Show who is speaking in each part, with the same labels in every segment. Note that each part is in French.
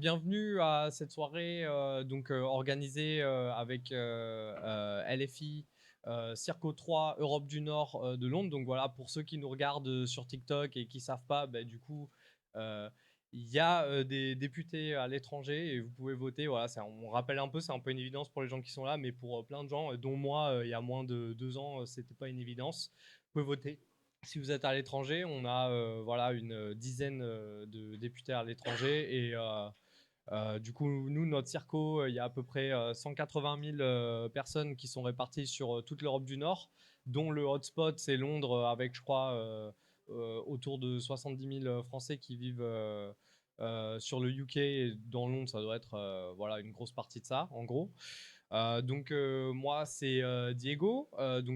Speaker 1: bienvenue à cette soirée organisée avec LFI, Circo 3, Europe du Nord de Londres. Donc voilà, pour ceux qui nous regardent sur TikTok et qui ne savent pas, du coup, euh, il y a des députés à l'étranger et vous pouvez voter. Voilà, on rappelle un peu, c'est un peu une évidence pour les gens qui sont là, mais pour plein de gens, dont moi, il y a moins de 2 ans, c'était pas une évidence. Vous pouvez voter. Si vous êtes à l'étranger, on a voilà, une dizaine de députés à l'étranger. Et du coup, nous, notre circo, il y a à peu près 180 000 personnes qui sont réparties sur toute l'Europe du Nord, dont le hotspot, c'est Londres, avec, je crois, autour de 70 000 Français qui vivent sur le UK. Et dans Londres, ça doit être voilà, une grosse partie de ça, en gros. Moi, c'est Diego,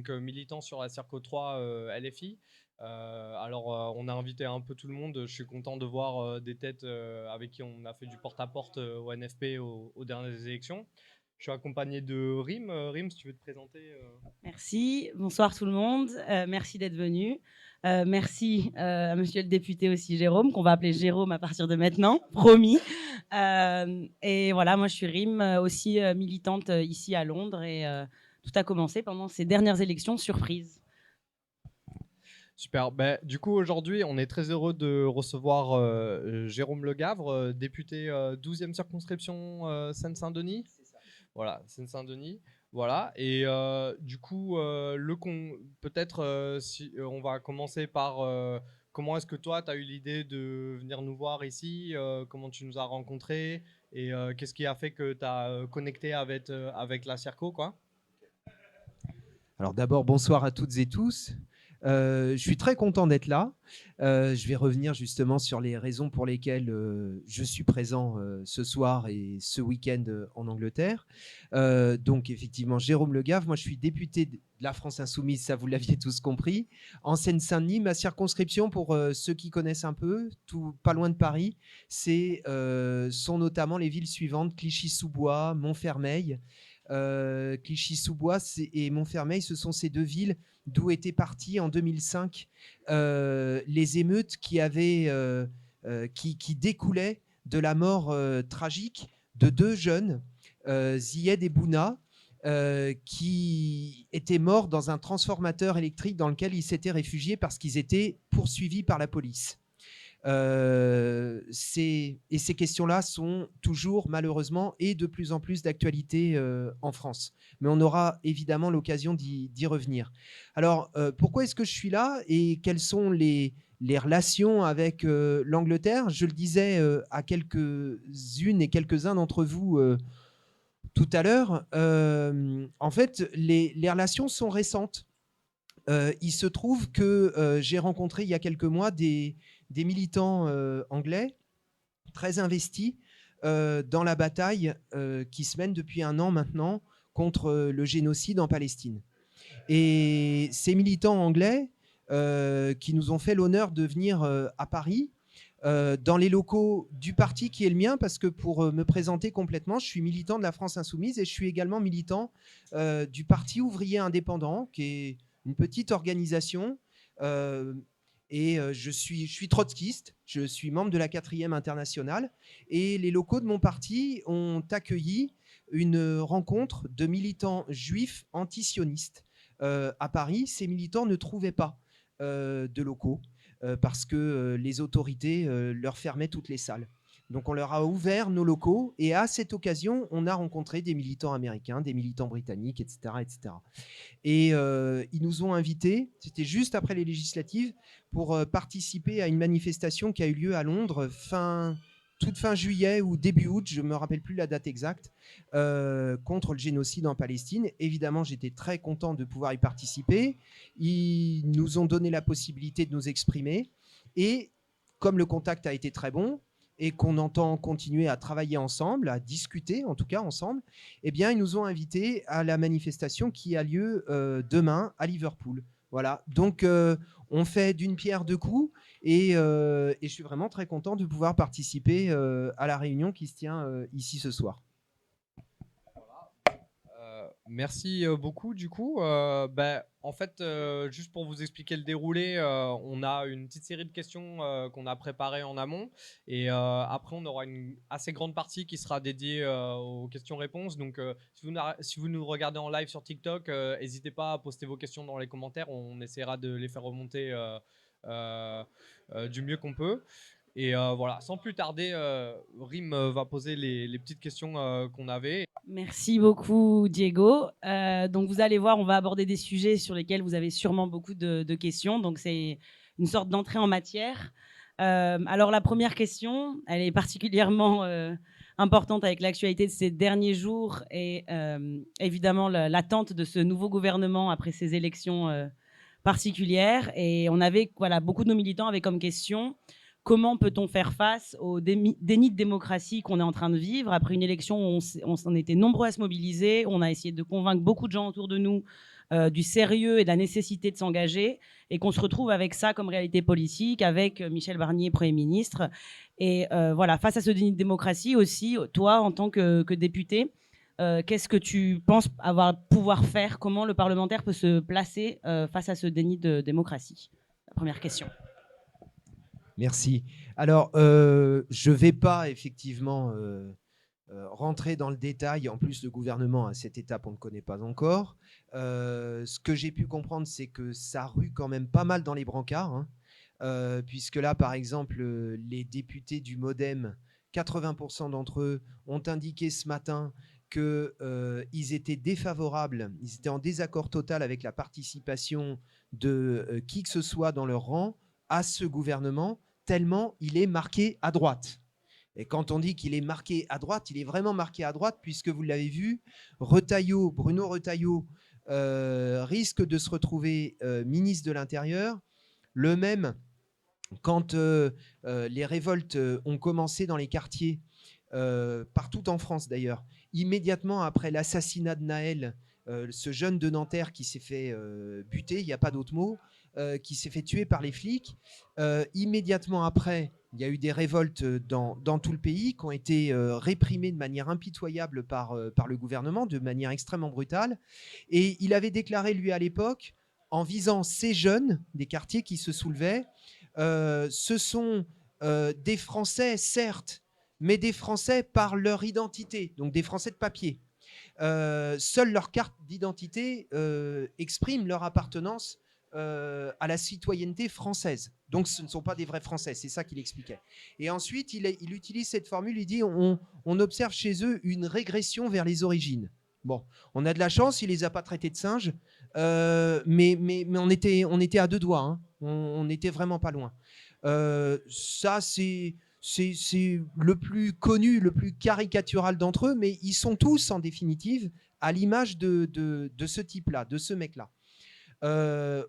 Speaker 1: militant sur la Circo 3 LFI. On a invité un peu tout le monde. Je suis content de voir des têtes avec qui on a fait du porte-à-porte au NFP aux dernières élections. Je suis accompagné de Rim. Rim, si tu veux te présenter.
Speaker 2: Merci, bonsoir tout le monde, merci d'être venu. Merci à monsieur le député aussi Jérôme, qu'on va appeler Jérôme à partir de maintenant, promis. Et voilà, moi je suis Rim, aussi militante ici à Londres et tout a commencé pendant ces dernières élections surprises.
Speaker 1: Super. Du coup, aujourd'hui, on est très heureux de recevoir Jérôme Legavre, député 12e circonscription Seine-Saint-Denis. Voilà, Seine-Saint-Denis. Voilà. Et du coup, peut-être si on va commencer par comment est-ce que toi, tu as eu l'idée de venir nous voir ici, comment tu nous as rencontrés et qu'est-ce qui a fait que tu as connecté avec la Circo, quoi.
Speaker 3: Alors d'abord, bonsoir à toutes et tous. Je suis très content d'être là. Je vais revenir justement sur les raisons pour lesquelles je suis présent ce soir et ce week-end en Angleterre. Donc effectivement, Jérôme Legavre, moi je suis député de la France Insoumise, ça vous l'aviez tous compris. En Seine-Saint-Denis, ma circonscription, pour ceux qui connaissent un peu, tout pas loin de Paris, sont notamment les villes suivantes, Clichy-sous-Bois, Montfermeil. Clichy-sous-Bois et Montfermeil, ce sont ces deux villes d'où étaient partis en 2005 les émeutes qui découlaient de la mort tragique de deux jeunes, Zied et Bouna, qui étaient morts dans un transformateur électrique dans lequel ils s'étaient réfugiés parce qu'ils étaient poursuivis par la police. Ces questions-là sont toujours, malheureusement, et de plus en plus d'actualité en France. Mais on aura évidemment l'occasion d'y revenir. Alors, pourquoi est-ce que je suis là et quelles sont les relations avec l'Angleterre? Je le disais à quelques-unes et quelques-uns d'entre vous tout à l'heure. En fait, les relations sont récentes. Il se trouve que j'ai rencontré il y a quelques mois des militants anglais très investis dans la bataille qui se mène depuis 1 an maintenant contre le génocide en Palestine. Et ces militants anglais qui nous ont fait l'honneur de venir à Paris, dans les locaux du parti qui est le mien, parce que pour me présenter complètement, je suis militant de la France Insoumise et je suis également militant du Parti ouvrier indépendant, qui est une petite organisation. Je suis trotskiste, je suis membre de la 4e internationale. Et les locaux de mon parti ont accueilli une rencontre de militants juifs antisionistes à Paris. Ces militants ne trouvaient pas de locaux parce que les autorités leur fermaient toutes les salles. Donc on leur a ouvert nos locaux et à cette occasion, on a rencontré des militants américains, des militants britanniques, etc. etc. Et ils nous ont invités, c'était juste après les législatives, pour participer à une manifestation qui a eu lieu à Londres toute fin juillet ou début août, je ne me rappelle plus la date exacte, contre le génocide en Palestine. Évidemment, j'étais très content de pouvoir y participer. Ils nous ont donné la possibilité de nous exprimer. Et comme le contact a été très bon et qu'on entend continuer à travailler ensemble, à discuter en tout cas ensemble, eh bien, ils nous ont invités à la manifestation qui a lieu demain à Liverpool. Voilà, donc on fait d'une pierre deux coups et je suis vraiment très content de pouvoir participer à la réunion qui se tient ici ce soir.
Speaker 1: Merci beaucoup. Du coup, en fait, juste pour vous expliquer le déroulé, on a une petite série de questions qu'on a préparées en amont. Et après, on aura une assez grande partie qui sera dédiée aux questions-réponses. Donc, si vous nous regardez en live sur TikTok, n'hésitez pas à poster vos questions dans les commentaires. On essaiera de les faire remonter du mieux qu'on peut. Et voilà, sans plus tarder, Rim va poser les petites questions qu'on avait.
Speaker 2: Merci beaucoup, Diego. Donc, vous allez voir, on va aborder des sujets sur lesquels vous avez sûrement beaucoup de questions. Donc, c'est une sorte d'entrée en matière. Alors, la première question, elle est particulièrement importante avec l'actualité de ces derniers jours et évidemment l'attente de ce nouveau gouvernement après ces élections particulières. Et on avait, voilà, beaucoup de nos militants avaient comme question: comment peut-on faire face au déni de démocratie qu'on est en train de vivre après une élection où on était nombreux à se mobiliser, on a essayé de convaincre beaucoup de gens autour de nous du sérieux et de la nécessité de s'engager, et qu'on se retrouve avec ça comme réalité politique, avec Michel Barnier, Premier ministre. Et voilà, face à ce déni de démocratie aussi, toi, en tant que député, qu'est-ce que tu penses pouvoir faire? Comment le parlementaire peut se placer face à ce déni de démocratie? La première question.
Speaker 3: Merci. Alors, je ne vais pas effectivement rentrer dans le détail. En plus, le gouvernement, à cette étape, on ne le connaît pas encore. Ce que j'ai pu comprendre, c'est que ça rue quand même pas mal dans les brancards, hein. Puisque là, par exemple, les députés du MoDem, 80% d'entre eux ont indiqué ce matin qu'ils étaient défavorables, ils étaient en désaccord total avec la participation de qui que ce soit dans leur rang à ce gouvernement, tellement il est marqué à droite. Et quand on dit qu'il est marqué à droite, il est vraiment marqué à droite, puisque vous l'avez vu, Bruno Retailleau risque de se retrouver ministre de l'Intérieur. Le même, quand les révoltes ont commencé dans les quartiers, partout en France d'ailleurs, immédiatement après l'assassinat de Naël, ce jeune de Nanterre qui s'est fait buter, il n'y a pas d'autre mot, qui s'est fait tuer par les flics. Immédiatement après, il y a eu des révoltes dans tout le pays qui ont été réprimées de manière impitoyable par le gouvernement, de manière extrêmement brutale. Et il avait déclaré, lui, à l'époque, en visant ces jeunes des quartiers qui se soulevaient, ce sont des Français, certes, mais des Français par leur identité, donc des Français de papier. Seule leur carte d'identité exprime leur appartenance à la citoyenneté française. Donc ce ne sont pas des vrais Français, c'est ça qu'il expliquait. Et ensuite, il utilise cette formule, il dit on observe chez eux une régression vers les origines. Bon, on a de la chance, il les a pas traités de singes, mais on était à deux doigts, hein. On n'était vraiment pas loin. Ça, c'est le plus connu, le plus caricatural d'entre eux, mais ils sont tous, en définitive, à l'image de ce type-là, de ce mec-là.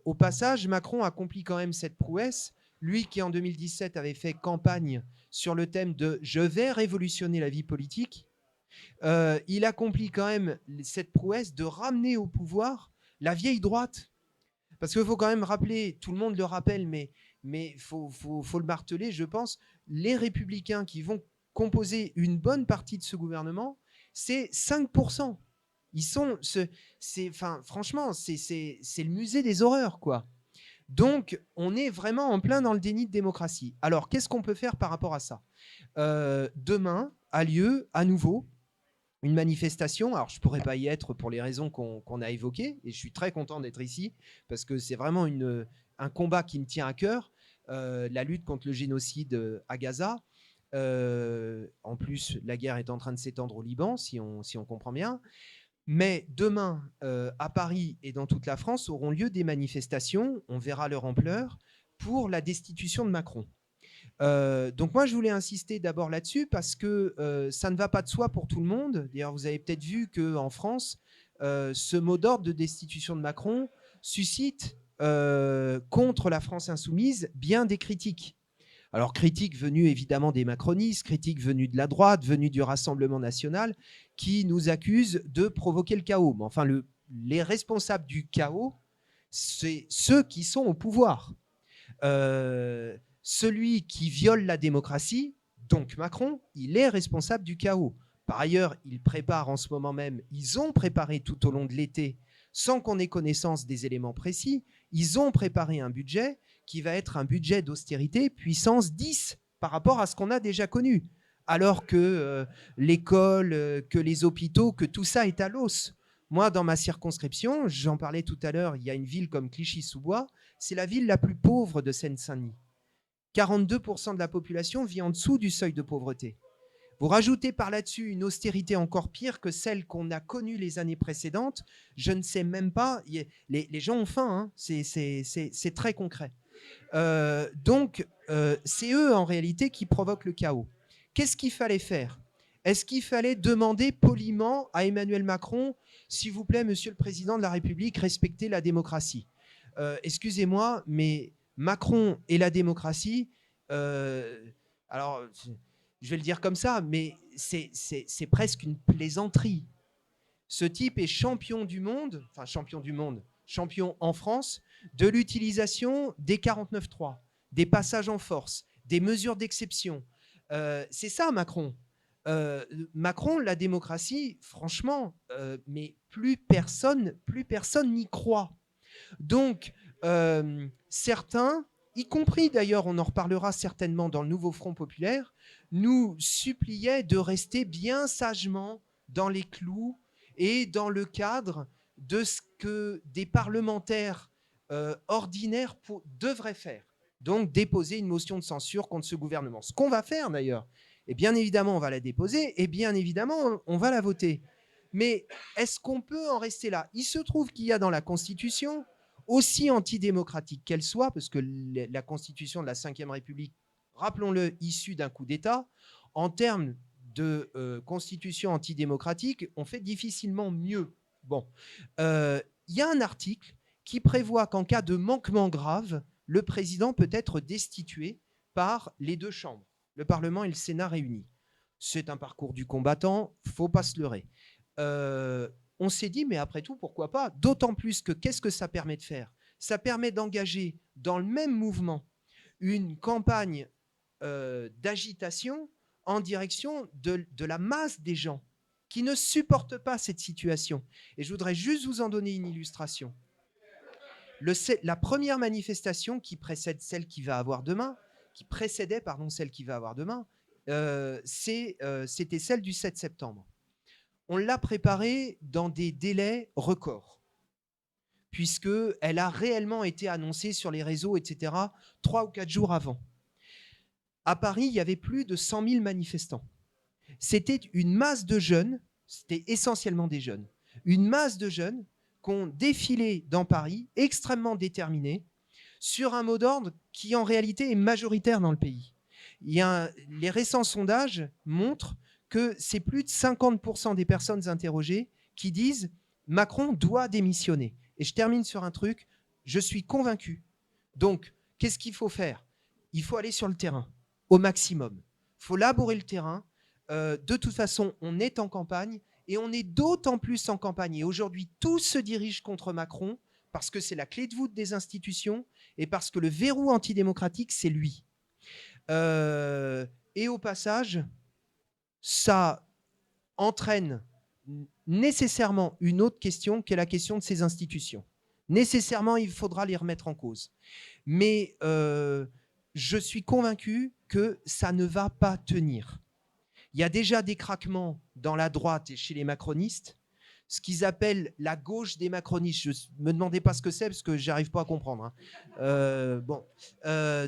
Speaker 3: Au passage, Macron accomplit quand même cette prouesse. Lui qui, en 2017, avait fait campagne sur le thème de « Je vais révolutionner la vie politique », il accomplit quand même cette prouesse de ramener au pouvoir la vieille droite. Parce qu'il faut quand même rappeler, tout le monde le rappelle, mais faut le marteler, je pense, les Républicains qui vont composer une bonne partie de ce gouvernement, c'est 5%. Ils sont, franchement, c'est le musée des horreurs, quoi. Donc, on est vraiment en plein dans le déni de démocratie. Alors, qu'est-ce qu'on peut faire par rapport à ça? Demain a lieu à nouveau une manifestation. Alors, je ne pourrais pas y être pour les raisons qu'on a évoquées, et je suis très content d'être ici, parce que c'est vraiment un combat qui me tient à cœur, la lutte contre le génocide à Gaza. En plus, la guerre est en train de s'étendre au Liban, si on comprend bien. Mais demain, à Paris et dans toute la France, auront lieu des manifestations, on verra leur ampleur, pour la destitution de Macron. Donc moi, je voulais insister d'abord là-dessus parce que ça ne va pas de soi pour tout le monde. D'ailleurs, vous avez peut-être vu qu'en France, ce mot d'ordre de destitution de Macron suscite contre la France insoumise bien des critiques. Alors, critiques venues évidemment des macronistes, critiques venues de la droite, venues du Rassemblement national, qui nous accusent de provoquer le chaos. Mais enfin, les responsables du chaos, c'est ceux qui sont au pouvoir. Celui qui viole la démocratie, donc Macron, il est responsable du chaos. Par ailleurs, ils préparent en ce moment même, ils ont préparé tout au long de l'été, sans qu'on ait connaissance des éléments précis, ils ont préparé un budget qui va être un budget d'austérité puissance 10 par rapport à ce qu'on a déjà connu. Alors que l'école, que les hôpitaux, que tout ça est à l'os. Moi, dans ma circonscription, j'en parlais tout à l'heure, il y a une ville comme Clichy-sous-Bois, c'est la ville la plus pauvre de Seine-Saint-Denis. 42% de la population vit en dessous du seuil de pauvreté. Vous rajoutez par là-dessus une austérité encore pire que celle qu'on a connue les années précédentes, je ne sais même pas, les gens ont faim, hein, c'est très concret. Donc, c'est eux en réalité qui provoquent le chaos. Qu'est-ce qu'il fallait faire? Est-ce qu'il fallait demander poliment à Emmanuel Macron, s'il vous plaît, Monsieur le Président de la République, respectez la démocratie? Excusez-moi, mais Macron et la démocratie, alors je vais le dire comme ça, mais c'est presque une plaisanterie. Ce type est champion du monde, enfin champion du monde, champion en France, de l'utilisation des 49.3, des passages en force, des mesures d'exception. C'est ça, Macron. Macron, la démocratie, franchement, mais plus personne n'y croit. Donc, certains, y compris d'ailleurs, on en reparlera certainement dans le nouveau Front populaire, nous suppliaient de rester bien sagement dans les clous et dans le cadre de ce que des parlementaires ordinaires devraient faire. Donc, déposer une motion de censure contre ce gouvernement. Ce qu'on va faire d'ailleurs. Et bien évidemment, on va la déposer et bien évidemment, on va la voter. Mais est-ce qu'on peut en rester là? Il se trouve qu'il y a dans la Constitution, aussi antidémocratique qu'elle soit, parce que la Constitution de la Ve République, rappelons-le, issue d'un coup d'État, en termes de Constitution antidémocratique, on fait difficilement mieux. Bon, il y a un article qui prévoit qu'en cas de manquement grave, le président peut être destitué par les deux chambres, le Parlement et le Sénat réunis. C'est un parcours du combattant, faut pas se leurrer. On s'est dit, mais après tout, pourquoi pas? D'autant plus que qu'est-ce que ça permet de faire? Ça permet d'engager dans le même mouvement une campagne d'agitation en direction de la masse des gens qui ne supportent pas cette situation. Et je voudrais juste vous en donner une illustration. La première manifestation qui précède celle qui va avoir demain, celle qui va avoir demain, c'était celle du 7 septembre. On l'a préparée dans des délais records, puisqu'elle a réellement été annoncée sur les réseaux, etc., 3 ou 4 jours avant. À Paris, il y avait plus de 100 000 manifestants. C'était une masse de jeunes, c'était essentiellement des jeunes, une masse de jeunes qui ont défilé dans Paris, extrêmement déterminés, sur un mot d'ordre qui en réalité est majoritaire dans le pays. Les récents sondages montrent que c'est plus de 50% des personnes interrogées qui disent Macron doit démissionner. Et je termine sur un truc, je suis convaincu. Donc, qu'est-ce qu'il faut faire? Il faut aller sur le terrain, au maximum. Il faut labourer le terrain. De toute façon, on est en campagne et on est d'autant plus en campagne. Et aujourd'hui, tout se dirige contre Macron parce que c'est la clé de voûte des institutions et parce que le verrou antidémocratique, c'est lui. Et au passage, ça entraîne nécessairement une autre question qui est la question de ces institutions. Nécessairement, il faudra les remettre en cause. Mais je suis convaincu que ça ne va pas tenir. Il y a déjà des craquements dans la droite et chez les macronistes, ce qu'ils appellent la gauche des macronistes. Je ne me demandez pas ce que c'est parce que je n'arrive pas à comprendre. Hein.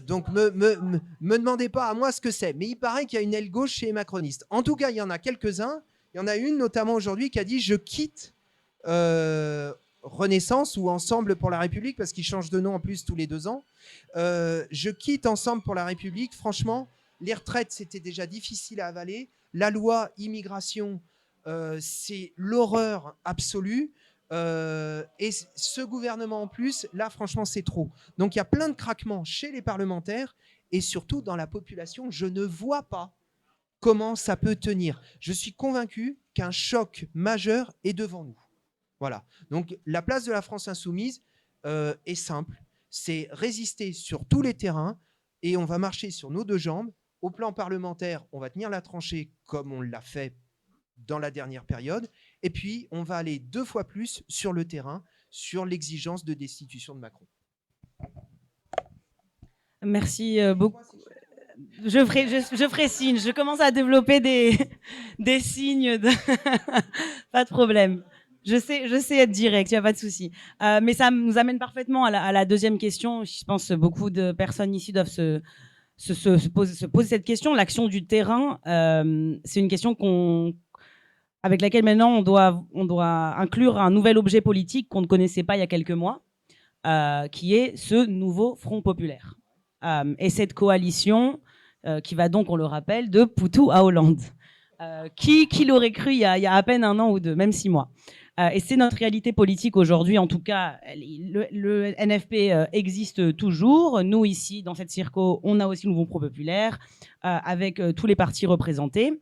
Speaker 3: Donc, me demandez pas à moi ce que c'est. Mais il paraît qu'il y a une aile gauche chez les macronistes. En tout cas, il y en a quelques-uns. Il y en a une notamment aujourd'hui qui a dit « Je quitte Renaissance ou Ensemble pour la République » parce qu'ils changent de nom en plus tous les 2 ans. Je quitte Ensemble pour la République. Franchement, les retraites, c'était déjà difficile à avaler. La loi immigration, c'est l'horreur absolue. Et ce gouvernement en plus, là, franchement, c'est trop. Donc, il y a plein de craquements chez les parlementaires et surtout dans la population. Je ne vois pas comment ça peut tenir. Je suis convaincu qu'un choc majeur est devant nous. Voilà. Donc, la place de la France insoumise est simple. C'est résister sur tous les terrains et on va marcher sur nos 2 jambes. Au plan parlementaire, on va tenir la tranchée comme on l'a fait dans la dernière période. Et puis, on va aller 2 fois plus sur le terrain, sur l'exigence de destitution de Macron.
Speaker 2: Merci beaucoup. Je ferai signe. Je commence à développer des signes. Pas de problème. Je sais être direct, il n'y a pas de souci. Mais ça nous amène parfaitement à la deuxième question. Je pense que beaucoup de personnes ici doivent se poser cette question. L'action du terrain, c'est une question avec laquelle maintenant on doit inclure un nouvel objet politique qu'on ne connaissait pas il y a quelques mois, qui est ce nouveau Front populaire. Et cette coalition qui va donc, on le rappelle, de Poutou à Hollande. Qui l'aurait cru il y a à peine 1 an ou 2, même 6 mois. Et c'est notre réalité politique aujourd'hui. En tout cas, le NFP existe toujours. Nous, ici, dans cette circo, on a aussi le Nouveau Front populaire, avec tous les partis représentés.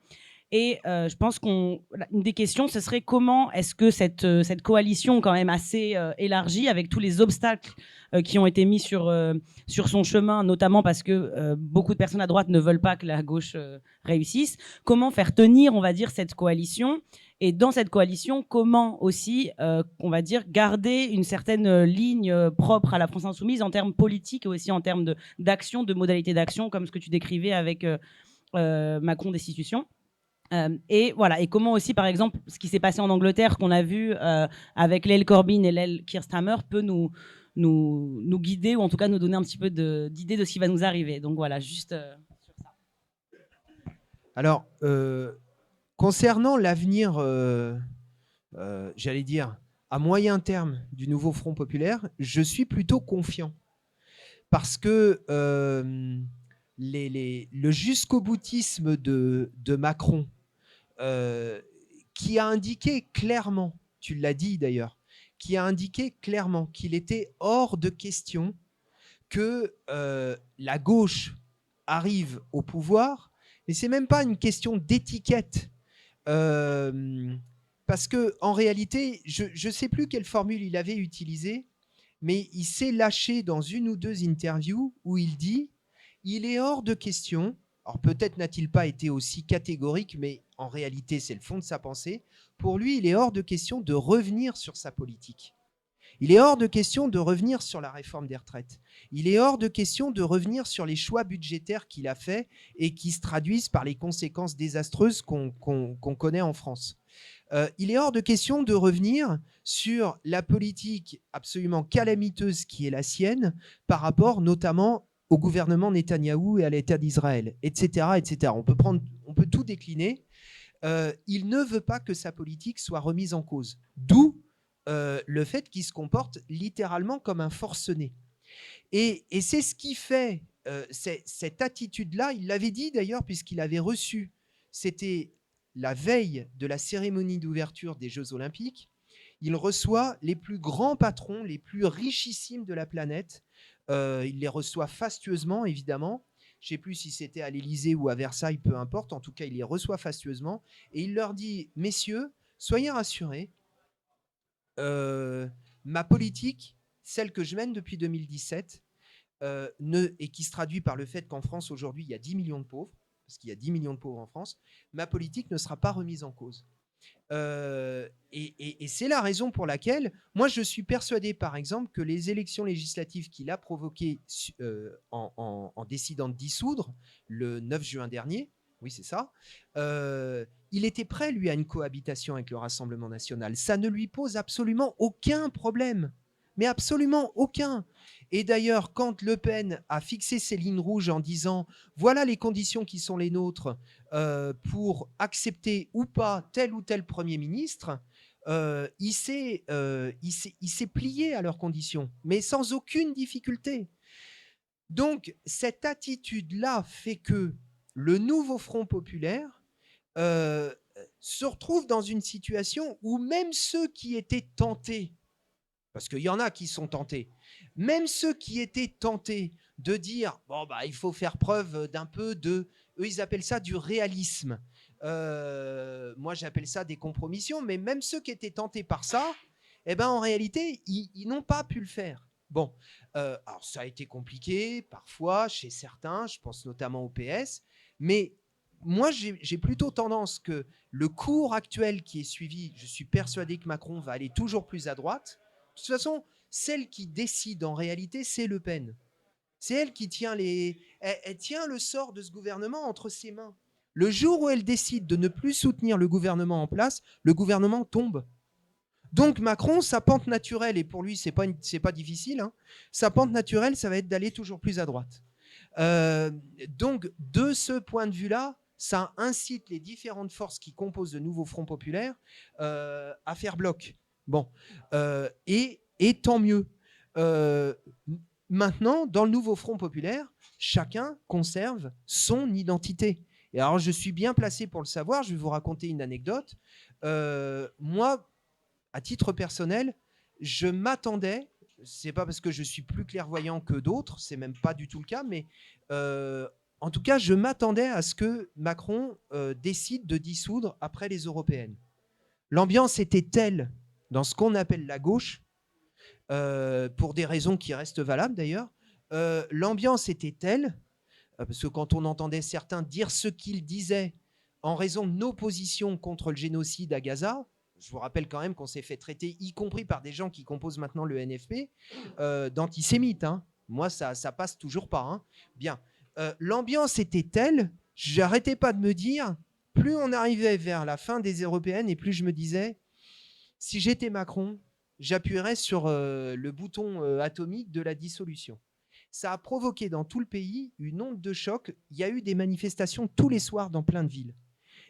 Speaker 2: Et je pense qu'une des questions, ce serait comment est-ce que cette coalition quand même assez élargie, avec tous les obstacles qui ont été mis sur son chemin, notamment parce que beaucoup de personnes à droite ne veulent pas que la gauche réussisse, comment faire tenir, on va dire, cette coalition? Et dans cette coalition, comment aussi, on va dire, garder une certaine ligne propre à la France insoumise en termes politiques et aussi en termes d'action, de modalités d'action, comme ce que tu décrivais avec Macron destitution. Et voilà. Et comment aussi, par exemple, ce qui s'est passé en Angleterre, qu'on a vu avec l'aile Corbyn et l'aile Keir Starmer, peut nous guider, ou en tout cas nous donner un petit peu d'idée de ce qui va nous arriver. Donc voilà, juste sur ça.
Speaker 3: Alors, concernant l'avenir, j'allais dire, à moyen terme du nouveau Front populaire, je suis plutôt confiant. Parce que le jusqu'au-boutisme de Macron, qui a indiqué clairement, tu l'as dit d'ailleurs, qui a indiqué clairement qu'il était hors de question que la gauche arrive au pouvoir, mais c'est même pas une question d'étiquette. Parce que en réalité, je ne sais plus quelle formule il avait utilisée, mais il s'est lâché dans 1 ou 2 interviews où il dit « Il est hors de question », alors peut-être n'a-t-il pas été aussi catégorique, mais en réalité, c'est le fond de sa pensée. Pour lui, il est hors de question de revenir sur sa politique. Il est hors de question de revenir sur la réforme des retraites. Il est hors de question de revenir sur les choix budgétaires qu'il a faits et qui se traduisent par les conséquences désastreuses qu'on connaît en France. Il est hors de question de revenir sur la politique absolument calamiteuse qui est la sienne par rapport notamment au gouvernement Netanyahou et à l'État d'Israël, etc., etc. On peut tout décliner. Il ne veut pas que sa politique soit remise en cause. D'où le fait qu'il se comporte littéralement comme un forcené. Et c'est ce qui fait cette attitude-là. Il l'avait dit d'ailleurs, puisqu'il avait reçu, c'était la veille de la cérémonie d'ouverture des Jeux Olympiques, il reçoit les plus grands patrons, les plus richissimes de la planète. Il les reçoit fastueusement, évidemment. Je ne sais plus si c'était à l'Élysée ou à Versailles, peu importe. En tout cas, il les reçoit fastueusement. Et il leur dit, messieurs, soyez rassurés, ma politique, celle que je mène depuis 2017, et qui se traduit par le fait qu'en France, aujourd'hui, il y a 10 millions de pauvres, parce qu'il y a 10 millions de pauvres en France, ma politique ne sera pas remise en cause. Et c'est la raison pour laquelle, moi, je suis persuadé, par exemple, que les élections législatives qu'il a provoquées en décidant de dissoudre le 9 juin dernier, oui, c'est ça, il était prêt, lui, à une cohabitation avec le Rassemblement national. Ça ne lui pose absolument aucun problème, mais absolument aucun. Et d'ailleurs, quand Le Pen a fixé ses lignes rouges en disant « Voilà les conditions qui sont les nôtres pour accepter ou pas tel ou tel Premier ministre », il s'est plié à leurs conditions, mais sans aucune difficulté. Donc, cette attitude-là fait que le nouveau Front populaire se retrouve dans une situation où même ceux qui étaient tentés, parce qu'il y en a qui sont tentés, même ceux qui étaient tentés de dire bon, bah, il faut faire preuve d'un peu de... Eux, ils appellent ça du réalisme. Moi, j'appelle ça des compromissions, mais même ceux qui étaient tentés par ça, eh ben, en réalité, ils n'ont pas pu le faire. Bon, alors ça a été compliqué parfois chez certains, je pense notamment au PS, mais moi, j'ai plutôt tendance que le cours actuel qui est suivi, je suis persuadé que Macron va aller toujours plus à droite. De toute façon, celle qui décide en réalité, c'est Le Pen. C'est elle qui tient elle tient le sort de ce gouvernement entre ses mains. Le jour où elle décide de ne plus soutenir le gouvernement en place, le gouvernement tombe. Donc Macron, sa pente naturelle, et pour lui, c'est pas difficile, hein, sa pente naturelle, ça va être d'aller toujours plus à droite. Donc, de ce point de vue-là, ça incite les différentes forces qui composent le nouveau Front populaire à faire bloc. Bon, et tant mieux. Maintenant, dans le nouveau Front populaire, chacun conserve son identité. Et alors, je suis bien placé pour le savoir. Je vais vous raconter une anecdote. Moi, à titre personnel, je m'attendais, c'est pas parce que je suis plus clairvoyant que d'autres, c'est même pas du tout le cas, mais en tout cas, je m'attendais à ce que Macron décide de dissoudre après les européennes. L'ambiance était telle dans ce qu'on appelle la gauche, pour des raisons qui restent valables d'ailleurs, l'ambiance était telle, parce que quand on entendait certains dire ce qu'ils disaient en raison de nos positions contre le génocide à Gaza, je vous rappelle quand même qu'on s'est fait traiter, y compris par des gens qui composent maintenant le NFP, d'antisémites. Hein. Moi, ça passe toujours pas. Hein. Bien. L'ambiance était telle, j'arrêtais pas de me dire, plus on arrivait vers la fin des européennes et plus je me disais, si j'étais Macron, j'appuierais sur le bouton atomique de la dissolution. Ça a provoqué dans tout le pays une onde de choc. Il y a eu des manifestations tous les soirs dans plein de villes.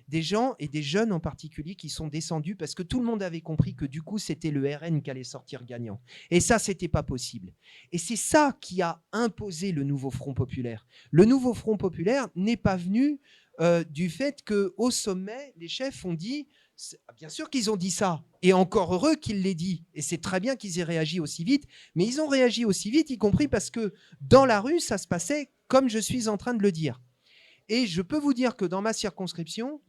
Speaker 3: Des gens et des jeunes en particulier qui sont descendus parce que tout le monde avait compris que du coup, c'était le RN qui allait sortir gagnant. Et ça, c'était pas possible. Et c'est ça qui a imposé le nouveau Front populaire. Le nouveau Front populaire n'est pas venu du fait qu'au sommet, les chefs ont dit, bien sûr qu'ils ont dit ça, et encore heureux qu'ils l'aient dit, et c'est très bien qu'ils aient réagi aussi vite, mais ils ont réagi aussi vite, y compris parce que dans la rue, ça se passait comme je suis en train de le dire. Et je peux vous dire que dans ma circonscription,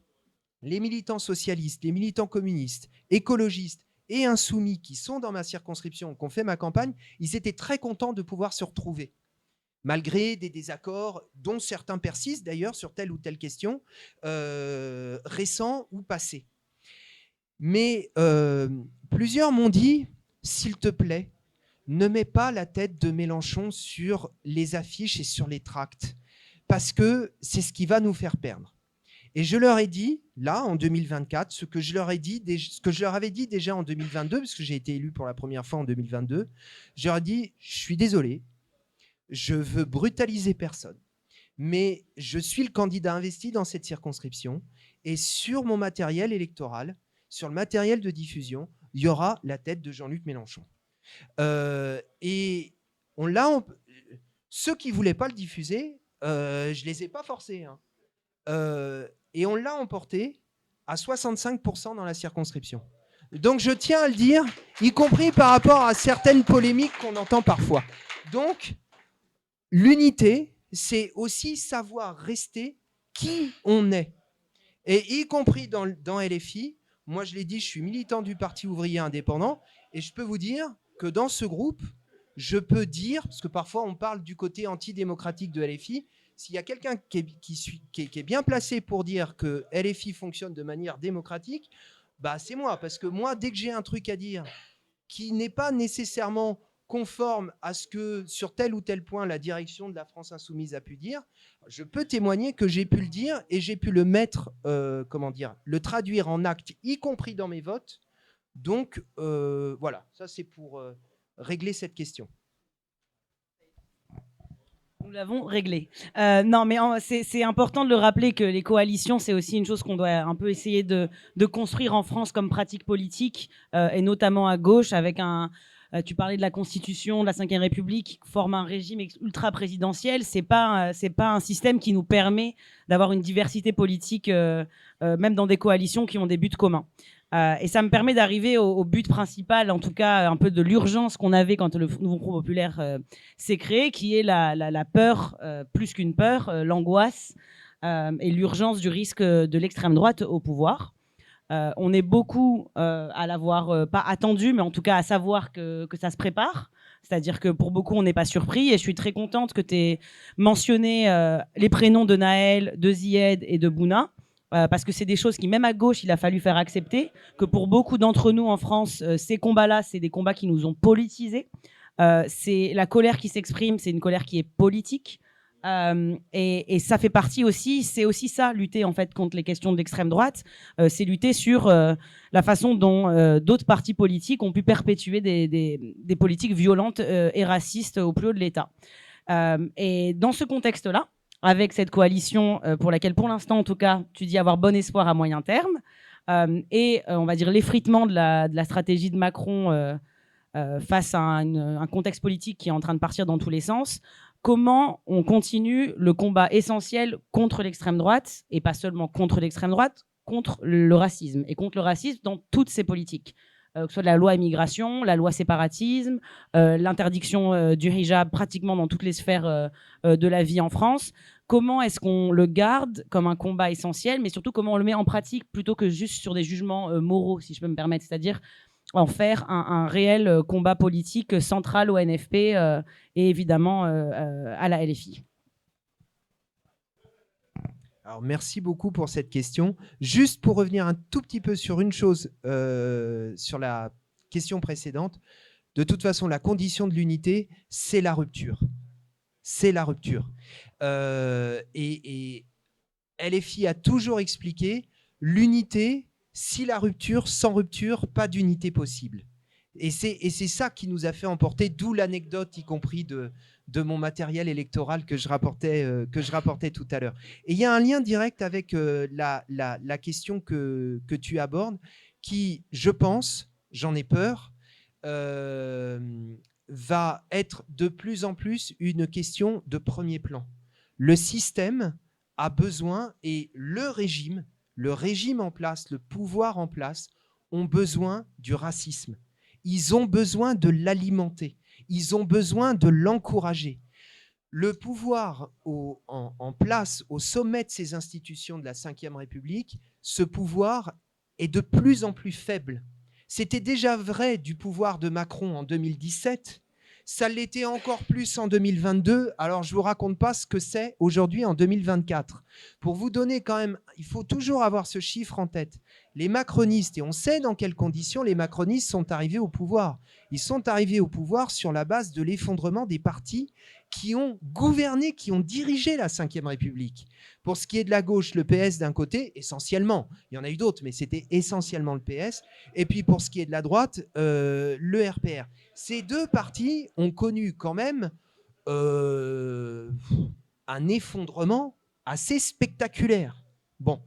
Speaker 3: les militants socialistes, les militants communistes, écologistes et insoumis qui sont dans ma circonscription, qui ont fait ma campagne, ils étaient très contents de pouvoir se retrouver, malgré des désaccords dont certains persistent d'ailleurs sur telle ou telle question, récents ou passés. Mais plusieurs m'ont dit, s'il te plaît, ne mets pas la tête de Mélenchon sur les affiches et sur les tracts, parce que c'est ce qui va nous faire perdre. Et je leur ai dit, là, en 2024, ce que je leur avais dit déjà en 2022, parce que j'ai été élu pour la première fois en 2022, je leur ai dit, je suis désolé, je veux brutaliser personne, mais je suis le candidat investi dans cette circonscription, et sur mon matériel électoral, sur le matériel de diffusion, il y aura la tête de Jean-Luc Mélenchon. Et ceux qui ne voulaient pas le diffuser, je ne les ai pas forcés, hein. Et on l'a emporté à 65% dans la circonscription. Donc je tiens à le dire, y compris par rapport à certaines polémiques qu'on entend parfois. Donc l'unité, c'est aussi savoir rester qui on est. Et y compris dans LFI, moi je l'ai dit, je suis militant du Parti ouvrier indépendant, et je peux vous dire que dans ce groupe, je peux dire, parce que parfois on parle du côté antidémocratique de LFI, s'il y a quelqu'un qui est bien placé pour dire que LFI fonctionne de manière démocratique, bah c'est moi. Parce que moi, dès que j'ai un truc à dire qui n'est pas nécessairement conforme à ce que, sur tel ou tel point, la direction de la France Insoumise a pu dire, je peux témoigner que j'ai pu le dire et j'ai pu le mettre, le traduire en acte, y compris dans mes votes. Donc, voilà, ça c'est pour régler cette question.
Speaker 2: Nous l'avons réglé. Non, mais c'est important de le rappeler que les coalitions, c'est aussi une chose qu'on doit un peu essayer de construire en France comme pratique politique, et notamment à gauche, avec tu parlais de la Constitution, de la Ve République, qui forme un régime ultra-présidentiel. C'est pas un système qui nous permet d'avoir une diversité politique, même dans des coalitions qui ont des buts communs. Et ça me permet d'arriver au but principal, en tout cas un peu de l'urgence qu'on avait quand le Nouveau Front populaire s'est créé, qui est la peur, plus qu'une peur, l'angoisse et l'urgence du risque de l'extrême droite au pouvoir. On est beaucoup à l'avoir pas attendu, mais en tout cas à savoir que ça se prépare. C'est-à-dire que pour beaucoup, on n'est pas surpris. Et je suis très contente que tu aies mentionné les prénoms de Naël, de Zied et de Bouna. Parce que c'est des choses qui, même à gauche, il a fallu faire accepter. Que pour beaucoup d'entre nous en France, ces combats-là, c'est des combats qui nous ont politisés. C'est la colère qui s'exprime, c'est une colère qui est politique. Et ça fait partie aussi, c'est aussi ça, lutter en fait contre les questions de l'extrême droite, c'est lutter sur la façon dont d'autres partis politiques ont pu perpétuer des politiques violentes et racistes au plus haut de l'État. Et dans ce contexte-là, avec cette coalition pour laquelle pour l'instant en tout cas, tu dis avoir bon espoir à moyen terme, et on va dire l'effritement de la stratégie de Macron face à un contexte politique qui est en train de partir dans tous les sens, comment on continue le combat essentiel contre l'extrême droite, et pas seulement contre l'extrême droite, contre le racisme, et contre le racisme dans toutes ces politiques, que ce soit la loi immigration, la loi séparatisme, l'interdiction du hijab pratiquement dans toutes les sphères de la vie en France. Comment est-ce qu'on le garde comme un combat essentiel, mais surtout comment on le met en pratique plutôt que juste sur des jugements moraux, si je peux me permettre, c'est-à-dire en faire un réel combat politique central au NFP et évidemment à la LFI.
Speaker 3: Alors, merci beaucoup pour cette question. Juste pour revenir un tout petit peu sur une chose, sur la question précédente, de toute façon, la condition de l'unité, c'est la rupture. C'est la rupture. Et LFI a toujours expliqué l'unité. Si la rupture, sans rupture, pas d'unité possible. Et c'est ça qui nous a fait emporter, d'où l'anecdote, y compris de mon matériel électoral que je rapportais tout à l'heure. Et il y a un lien direct avec la question que tu abordes, qui, je pense, j'en ai peur, va être de plus en plus une question de premier plan. Le système a besoin, et le régime en place, le pouvoir en place, ont besoin du racisme. Ils ont besoin de l'alimenter. Ils ont besoin de l'encourager. Le pouvoir en place, au sommet de ces institutions de la Ve République, ce pouvoir est de plus en plus faible. C'était déjà vrai du pouvoir de Macron en 2017. Ça l'était encore plus en 2022. Alors, je ne vous raconte pas ce que c'est aujourd'hui en 2024. Pour vous donner quand même, il faut toujours avoir ce chiffre en tête. Les macronistes, et on sait dans quelles conditions les macronistes sont arrivés au pouvoir. Ils sont arrivés au pouvoir sur la base de l'effondrement des partis qui ont gouverné, qui ont dirigé la Ve République. Pour ce qui est de la gauche, le PS d'un côté, essentiellement. Il y en a eu d'autres, mais c'était essentiellement le PS. Et puis pour ce qui est de la droite, le RPR. Ces deux partis ont connu quand même un effondrement assez spectaculaire. Bon,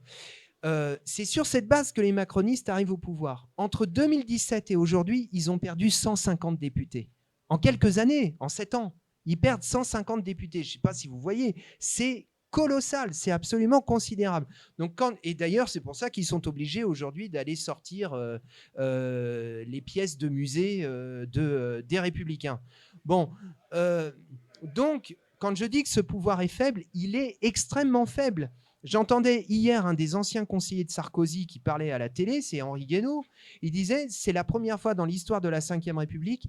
Speaker 3: c'est sur cette base que les macronistes arrivent au pouvoir. Entre 2017 et aujourd'hui, ils ont perdu 150 députés. En quelques années, en 7 ans, ils perdent 150 députés. Je ne sais pas si vous voyez, c'est colossal, c'est absolument considérable. Donc et d'ailleurs, c'est pour ça qu'ils sont obligés aujourd'hui d'aller sortir les pièces de musée des Républicains. Bon, donc, quand je dis que ce pouvoir est faible, il est extrêmement faible. J'entendais hier un des anciens conseillers de Sarkozy qui parlait à la télé, c'est Henri Guénaud. Il disait, c'est la première fois dans l'histoire de la Ve République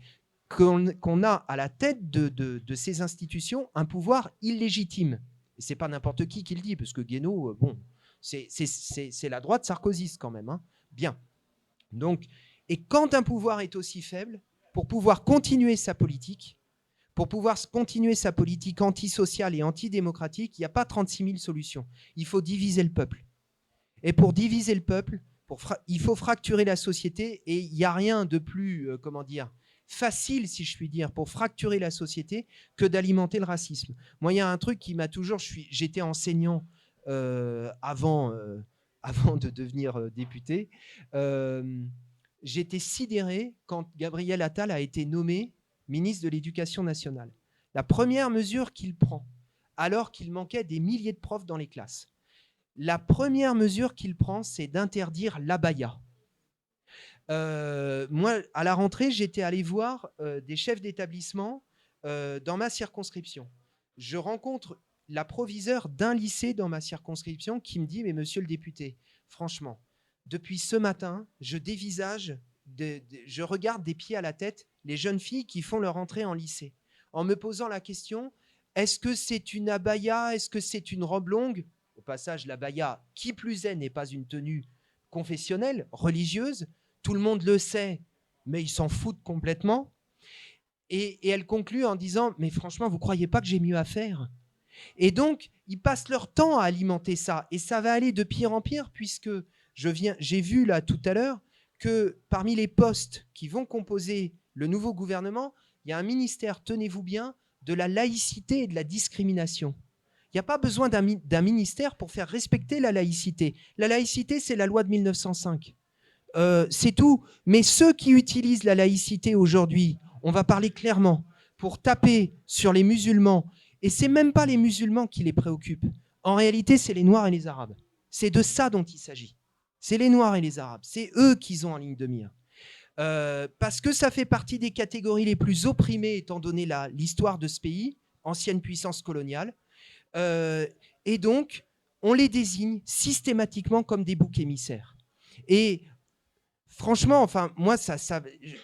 Speaker 3: qu'on a à la tête de ces institutions un pouvoir illégitime. Et ce n'est pas n'importe qui le dit, parce que Guénaud, bon, c'est la droite sarkozyste quand même. Hein. Bien. Donc, et quand un pouvoir est aussi faible, pour pouvoir continuer sa politique, antisociale et antidémocratique, il n'y a pas 36 000 solutions. Il faut diviser le peuple. Et pour diviser le peuple, il faut fracturer la société, et il n'y a rien de plus, facile, si je puis dire, pour fracturer la société que d'alimenter le racisme. Moi, il y a un truc qui m'a toujours... J'étais enseignant avant de devenir député. J'étais sidéré quand Gabriel Attal a été nommé ministre de l'Éducation nationale. La première mesure qu'il prend, alors qu'il manquait des milliers de profs dans les classes, la première mesure qu'il prend, c'est d'interdire l'abaya. Moi, à la rentrée, j'étais allé voir des chefs d'établissement dans ma circonscription. Je rencontre la proviseure d'un lycée dans ma circonscription qui me dit « Mais monsieur le député, franchement, depuis ce matin, je dévisage je regarde des pieds à la tête les jeunes filles qui font leur entrée en lycée, en me posant la question, est-ce que c'est une abaya, est-ce que c'est une robe longue? Au passage, l'abaya, qui plus est, n'est pas une tenue confessionnelle, religieuse, tout le monde le sait, mais ils s'en foutent complètement. Et elle conclut en disant, mais franchement, vous ne croyez pas que j'ai mieux à faire? Et donc, ils passent leur temps à alimenter ça. Et ça va aller de pire en pire, puisque j'ai vu là tout à l'heure que parmi les postes qui vont composer le nouveau gouvernement, il y a un ministère, tenez-vous bien, de la laïcité et de la discrimination. Il n'y a pas besoin d'un ministère pour faire respecter la laïcité. La laïcité, c'est la loi de 1905. C'est tout. Mais ceux qui utilisent la laïcité aujourd'hui, on va parler clairement, pour taper sur les musulmans, et ce n'est même pas les musulmans qui les préoccupent. En réalité, c'est les Noirs et les Arabes. C'est de ça dont il s'agit. C'est les Noirs et les Arabes. C'est eux qu'ils ont en ligne de mire. Parce que ça fait partie des catégories les plus opprimées, étant donné l'histoire de ce pays, ancienne puissance coloniale. Et donc, on les désigne systématiquement comme des boucs émissaires. Et franchement, enfin, moi,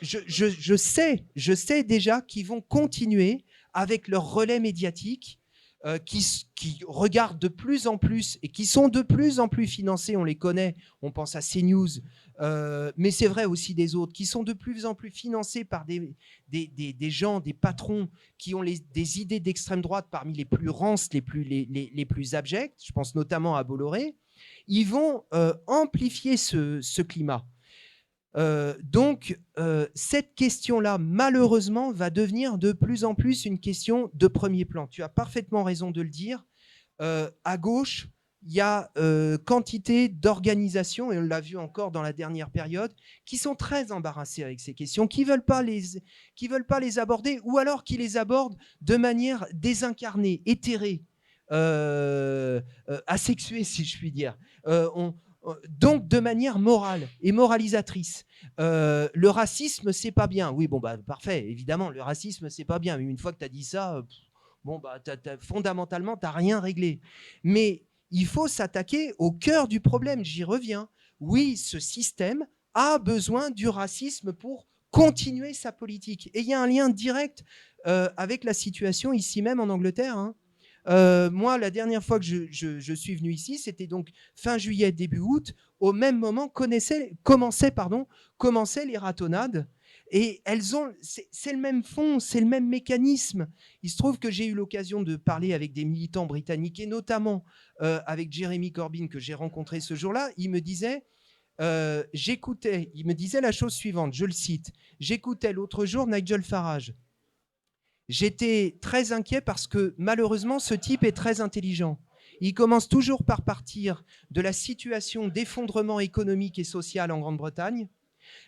Speaker 3: je sais déjà qu'ils vont continuer avec leur relais médiatique, qui regardent de plus en plus et qui sont de plus en plus financés, on les connaît, on pense à CNews, mais c'est vrai aussi des autres, qui sont de plus en plus financés par des gens, des patrons qui ont des idées d'extrême droite parmi les plus rances, les plus abjects, je pense notamment à Bolloré. Ils vont amplifier ce climat. Donc, cette question-là, malheureusement, va devenir de plus en plus une question de premier plan. Tu as parfaitement raison de le dire. À gauche, il y a quantité d'organisations, et on l'a vu encore dans la dernière période, qui sont très embarrassées avec ces questions, qui veulent pas les aborder, ou alors qui les abordent de manière désincarnée, éthérée, asexuée, si je puis dire. Donc de manière morale et moralisatrice. Le racisme, c'est pas bien. Oui, bon, bah parfait, évidemment, le racisme, c'est pas bien. Mais une fois que tu as dit ça, bon, bah, fondamentalement, tu n'as rien réglé. Mais il faut s'attaquer au cœur du problème, j'y reviens. Oui, ce système a besoin du racisme pour continuer sa politique. Et il y a un lien direct avec la situation ici même en Angleterre, hein. Moi, la dernière fois que je suis venu ici, c'était donc fin juillet, début août. Au même moment, commençaient les ratonnades. Et c'est le même fond, c'est le même mécanisme. Il se trouve que j'ai eu l'occasion de parler avec des militants britanniques, et notamment avec Jeremy Corbyn, que j'ai rencontré ce jour-là. Il me disait, il me disait la chose suivante, je le cite, « J'écoutais l'autre jour Nigel Farage. J'étais très inquiet parce que malheureusement, ce type est très intelligent. Il commence toujours par partir de la situation d'effondrement économique et social en Grande-Bretagne,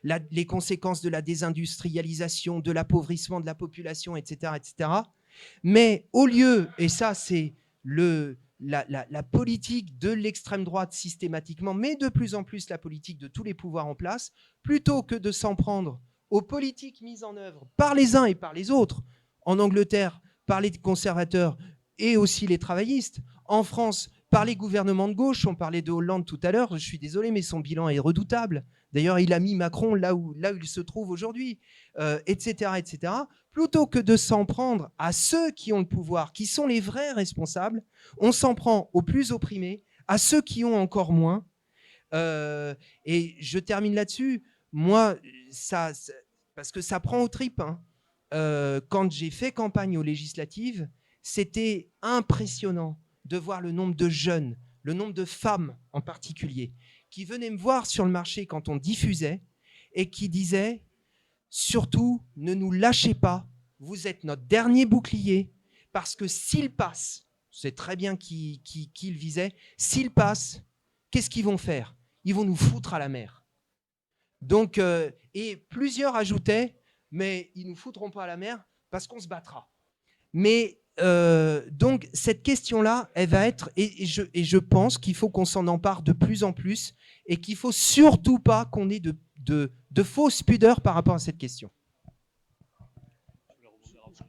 Speaker 3: les conséquences de la désindustrialisation, de l'appauvrissement de la population, etc., etc. Mais au lieu, et ça c'est la politique de l'extrême droite systématiquement, mais de plus en plus la politique de tous les pouvoirs en place, plutôt que de s'en prendre aux politiques mises en œuvre par les uns et par les autres, en Angleterre, par les conservateurs et aussi les travaillistes. En France, par les gouvernements de gauche. On parlait de Hollande tout à l'heure. Je suis désolé, mais son bilan est redoutable. D'ailleurs, il a mis Macron là où il se trouve aujourd'hui, etc., etc. Plutôt que de s'en prendre à ceux qui ont le pouvoir, qui sont les vrais responsables, on s'en prend aux plus opprimés, à ceux qui ont encore moins. Et je termine là-dessus. Moi, parce que ça prend aux tripes, hein. Quand j'ai fait campagne aux législatives, c'était impressionnant de voir le nombre de jeunes, le nombre de femmes en particulier, qui venaient me voir sur le marché quand on diffusait et qui disaient « Surtout, ne nous lâchez pas, vous êtes notre dernier bouclier, parce que s'il passe, c'est très bien qui il visait, s'il passe, qu'est-ce qu'ils vont faire? Ils vont nous foutre à la mer. » Donc, et plusieurs ajoutaient « Mais ils ne nous foutront pas à la mer parce qu'on se battra. » Mais donc, cette question-là, elle va être, et je pense qu'il faut qu'on s'en empare de plus en plus et qu'il ne faut surtout pas qu'on ait de fausses pudeurs par rapport à cette question.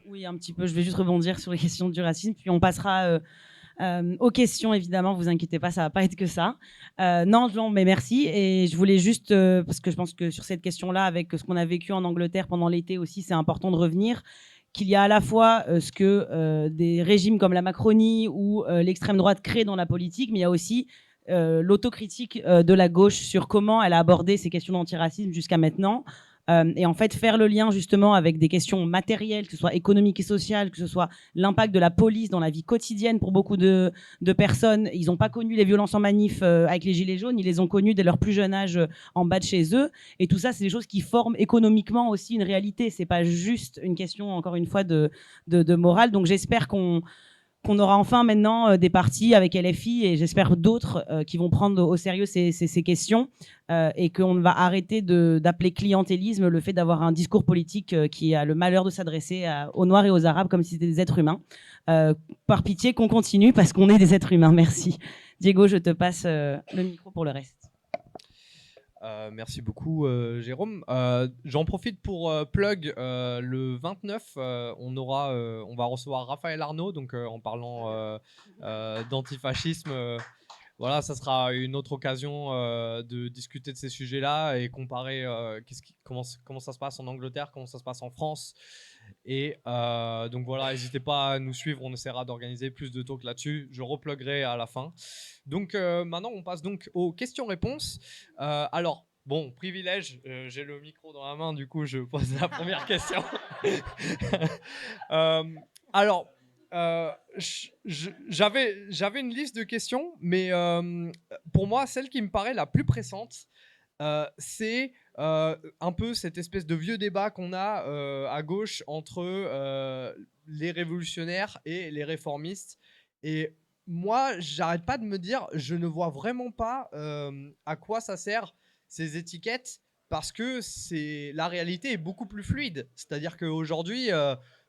Speaker 2: Oui, un petit peu. Je vais juste rebondir sur les questions du racisme, puis on passera Aux questions, évidemment, vous inquiétez pas, ça va pas être que ça. Non, mais merci. Et je voulais juste, parce que je pense que sur cette question-là, avec ce qu'on a vécu en Angleterre pendant l'été aussi, c'est important de revenir, qu'il y a à la fois ce que des régimes comme la Macronie ou l'extrême droite créent dans la politique, mais il y a aussi l'autocritique de la gauche sur comment elle a abordé ces questions d'antiracisme jusqu'à maintenant. Et en fait, faire le lien justement avec des questions matérielles, que ce soit économiques et sociales, que ce soit l'impact de la police dans la vie quotidienne pour beaucoup de personnes. Ils n'ont pas connu les violences en manif avec les Gilets jaunes, ils les ont connues dès leur plus jeune âge en bas de chez eux. Et tout ça, c'est des choses qui forment économiquement aussi une réalité. C'est pas juste une question, encore une fois, de morale. Donc j'espère qu'on aura enfin maintenant des partis avec LFI et j'espère d'autres qui vont prendre au sérieux ces questions et qu'on va arrêter d'appeler clientélisme le fait d'avoir un discours politique qui a le malheur de s'adresser aux Noirs et aux Arabes comme si c'était des êtres humains. Par pitié qu'on continue parce qu'on est des êtres humains. Merci. Diego, je te passe le micro pour le reste.
Speaker 1: Merci beaucoup Jérôme. J'en profite pour plug le 29, on va recevoir Raphaël Arnaud, donc en parlant d'antifascisme. Voilà, ça sera une autre occasion de discuter de ces sujets-là et comparer comment ça se passe en Angleterre, comment ça se passe en France. Et donc voilà, n'hésitez pas à nous suivre, on essaiera d'organiser plus de talks là-dessus. Je repluguerai à la fin. Donc maintenant, on passe donc aux questions-réponses. Alors, bon, privilège, j'ai le micro dans la main, du coup, je pose la première question. Alors, j'avais une liste de questions, mais pour moi, celle qui me paraît la plus pressante, c'est un peu cette espèce de vieux débat qu'on a à gauche entre les révolutionnaires et les réformistes. Et moi, j'arrête pas de me dire, je ne vois vraiment pas à quoi ça sert ces étiquettes, parce que la réalité est beaucoup plus fluide. C'est-à-dire qu'aujourd'hui,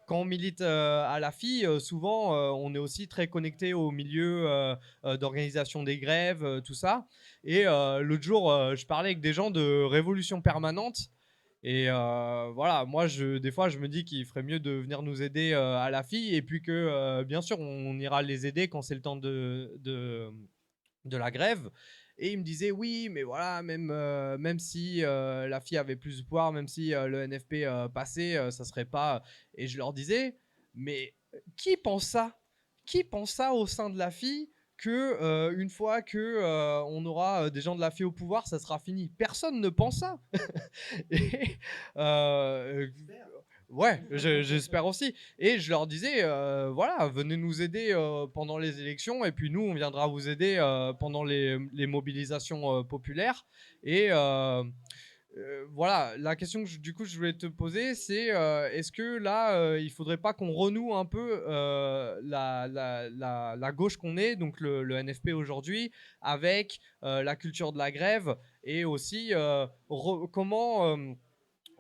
Speaker 1: quand on milite à la FI, souvent, on est aussi très connecté au milieu d'organisation des grèves, tout ça. Et l'autre jour, je parlais avec des gens de Révolution Permanente. Et voilà, moi, des fois, je me dis qu'il ferait mieux de venir nous aider à la FI. Et puis que, bien sûr, on ira les aider quand c'est le temps de la grève. Et il me disait, oui, mais voilà, même si la FI avait plus de pouvoir, même si le NFP passait, ça serait pas... Et je leur disais, mais qui pense ça? Qui pense ça au sein de la FI que une fois que on aura des gens de la FI au pouvoir, ça sera fini? Personne ne pense ça. Et, ouais, j'espère aussi. Et je leur disais, voilà, venez nous aider pendant les élections et puis nous, on viendra vous aider pendant les mobilisations populaires. Et voilà, la question que du coup je voulais te poser, c'est est-ce que là, il faudrait pas qu'on renoue un peu la gauche qu'on est, donc le NFP aujourd'hui, avec la culture de la grève et aussi comment...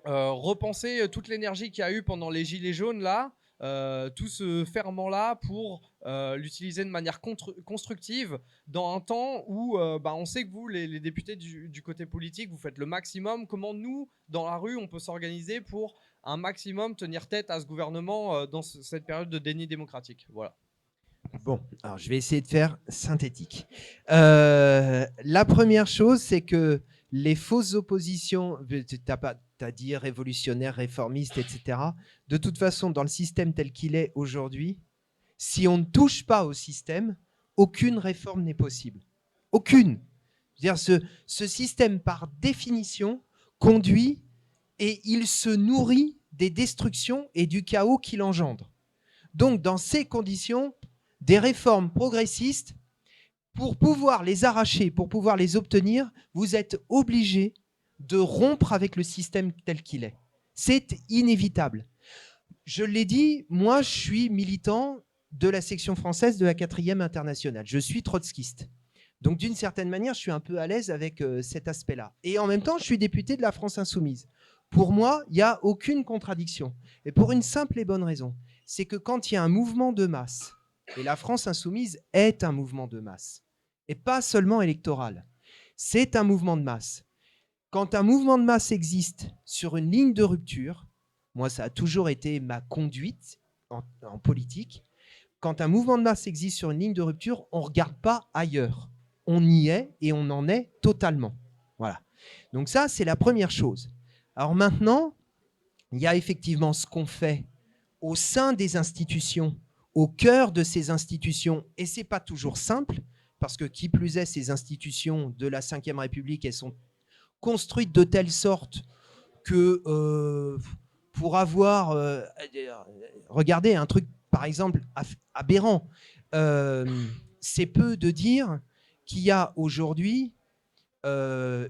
Speaker 1: repenser toute l'énergie qu'il y a eu pendant les Gilets jaunes là, tout ce ferment-là pour l'utiliser de manière constructive dans un temps où on sait que vous, les députés du côté politique, vous faites le maximum. Comment nous, dans la rue, on peut s'organiser pour un maximum tenir tête à ce gouvernement dans cette période de déni démocratique? Voilà.
Speaker 3: Bon, alors je vais essayer de faire synthétique. La première chose, c'est que les fausses oppositions, tu as dit révolutionnaire, réformiste, etc. De toute façon, dans le système tel qu'il est aujourd'hui, si on ne touche pas au système, aucune réforme n'est possible. Aucune. C'est-à-dire ce système, par définition, conduit et il se nourrit des destructions et du chaos qu'il engendre. Donc, dans ces conditions, des réformes progressistes, pour pouvoir les arracher, pour pouvoir les obtenir, vous êtes obligé de rompre avec le système tel qu'il est. C'est inévitable. Je l'ai dit, moi, je suis militant de la section française de la 4e internationale. Je suis trotskiste. Donc, d'une certaine manière, je suis un peu à l'aise avec cet aspect-là. Et en même temps, je suis député de la France insoumise. Pour moi, il n'y a aucune contradiction. Et pour une simple et bonne raison, c'est que quand il y a un mouvement de masse, et la France insoumise est un mouvement de masse, et pas seulement électoral, c'est un mouvement de masse. Quand un mouvement de masse existe sur une ligne de rupture, moi ça a toujours été ma conduite en politique, quand un mouvement de masse existe sur une ligne de rupture, on ne regarde pas ailleurs. On y est et on en est totalement. Voilà. Donc ça, c'est la première chose. Alors maintenant, il y a effectivement ce qu'on fait au sein des institutions, au cœur de ces institutions, et ce n'est pas toujours simple, parce que qui plus est, ces institutions de la Ve République, elles sont construites de telle sorte que pour avoir... regardez, un truc, par exemple, aberrant, c'est peu de dire qu'il y a aujourd'hui... je ne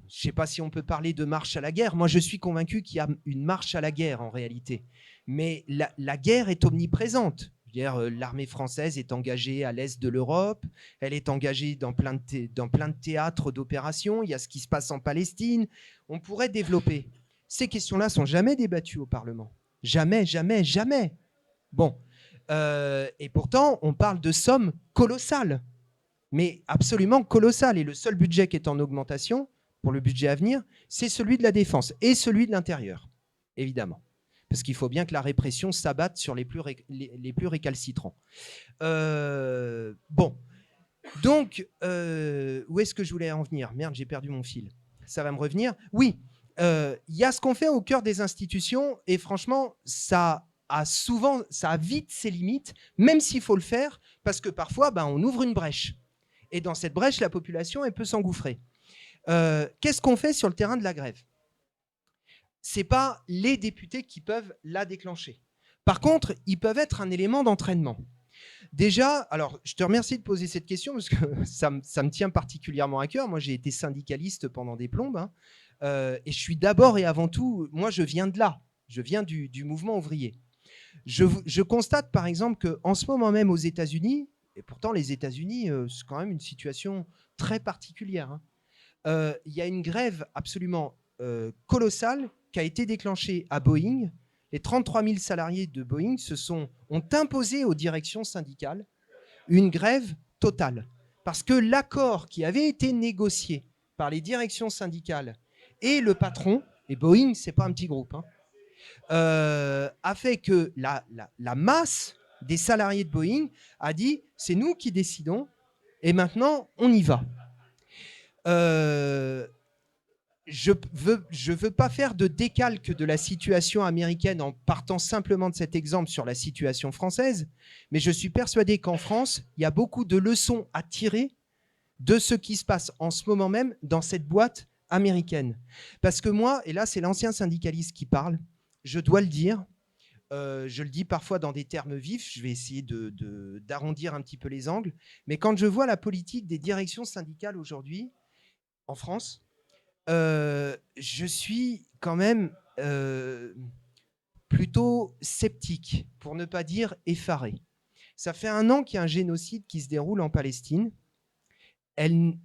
Speaker 3: sais pas si on peut parler de marche à la guerre. Moi, je suis convaincu qu'il y a une marche à la guerre en réalité. Mais la guerre est omniprésente. L'armée française est engagée à l'est de l'Europe, elle est engagée dans plein de théâtres d'opérations, il y a ce qui se passe en Palestine. On pourrait développer. Ces questions-là ne sont jamais débattues au Parlement. Jamais, jamais, jamais. Bon. Et pourtant, on parle de sommes colossales, mais absolument colossales. Et le seul budget qui est en augmentation, pour le budget à venir, c'est celui de la défense et celui de l'intérieur, évidemment. Parce qu'il faut bien que la répression s'abatte sur les plus récalcitrants. Bon. Donc, où est-ce que je voulais en venir? Merde, j'ai perdu mon fil. Ça va me revenir. Oui, il y a ce qu'on fait au cœur des institutions et franchement, ça a vite ses limites, même s'il faut le faire, parce que parfois, on ouvre une brèche. Et dans cette brèche, la population, elle peut s'engouffrer. Qu'est-ce qu'on fait sur le terrain de la grève? Ce n'est pas les députés qui peuvent la déclencher. Par contre, ils peuvent être un élément d'entraînement. Déjà, alors je te remercie de poser cette question parce que ça me tient particulièrement à cœur. Moi, j'ai été syndicaliste pendant des plombes et je suis d'abord et avant tout, moi je viens de là, je viens du mouvement ouvrier. Je constate par exemple qu'en ce moment même aux États-Unis, et pourtant les États-Unis, c'est quand même une situation très particulière, il y a une grève absolument colossale qui a été déclenchée à Boeing. Les 33 000 salariés de Boeing ont imposé aux directions syndicales une grève totale. Parce que l'accord qui avait été négocié par les directions syndicales et le patron, et Boeing, ce n'est pas un petit groupe, a fait que la masse des salariés de Boeing a dit « c'est nous qui décidons et maintenant on y va ». Je veux pas faire de décalque de la situation américaine en partant simplement de cet exemple sur la situation française, mais je suis persuadé qu'en France, il y a beaucoup de leçons à tirer de ce qui se passe en ce moment même dans cette boîte américaine. Parce que moi, et là c'est l'ancien syndicaliste qui parle, je dois le dire, je le dis parfois dans des termes vifs, je vais essayer d'arrondir un petit peu les angles, mais quand je vois la politique des directions syndicales aujourd'hui en France, je suis quand même plutôt sceptique, pour ne pas dire effaré. Ça fait 1 an qu'il y a un génocide qui se déroule en Palestine. Elles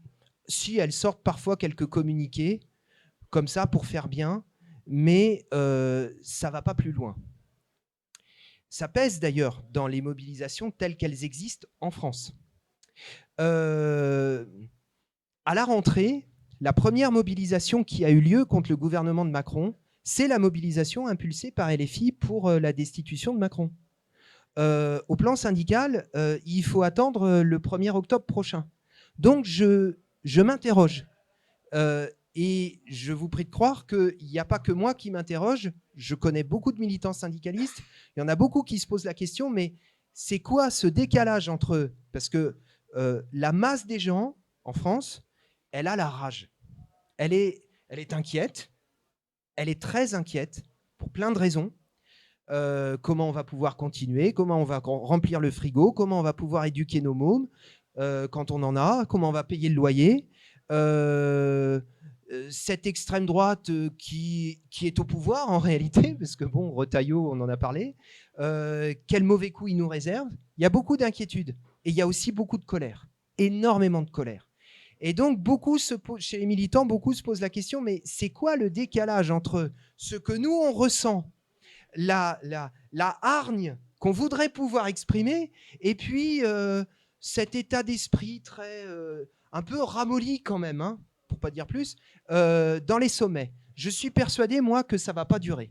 Speaker 3: sortent parfois quelques communiqués, comme ça, pour faire bien, mais ça ne va pas plus loin. Ça pèse d'ailleurs dans les mobilisations telles qu'elles existent en France. À la rentrée, la première mobilisation qui a eu lieu contre le gouvernement de Macron, c'est la mobilisation impulsée par LFI pour la destitution de Macron. Au plan syndical, il faut attendre le 1er octobre prochain. Donc, je m'interroge. Et je vous prie de croire qu'il n'y a pas que moi qui m'interroge. Je connais beaucoup de militants syndicalistes. Il y en a beaucoup qui se posent la question, mais c'est quoi ce décalage entre eux? Parce que la masse des gens en France, elle a la rage. Elle est inquiète. Elle est très inquiète pour plein de raisons. Comment on va pouvoir continuer? Comment on va remplir le frigo? Comment on va pouvoir éduquer nos mômes quand on en a? Comment on va payer le loyer? Cette extrême droite qui est au pouvoir en réalité, parce que bon, Retailleau, on en a parlé, quel mauvais coup il nous réserve. Il y a beaucoup d'inquiétudes et il y a aussi beaucoup de colère, énormément de colère. Et donc, chez les militants, beaucoup se posent la question, mais c'est quoi le décalage entre ce que nous, on ressent, la hargne qu'on voudrait pouvoir exprimer, et puis cet état d'esprit très un peu ramolli quand même, hein, pour pas dire plus, dans les sommets. Je suis persuadé, moi, que ça ne va pas durer.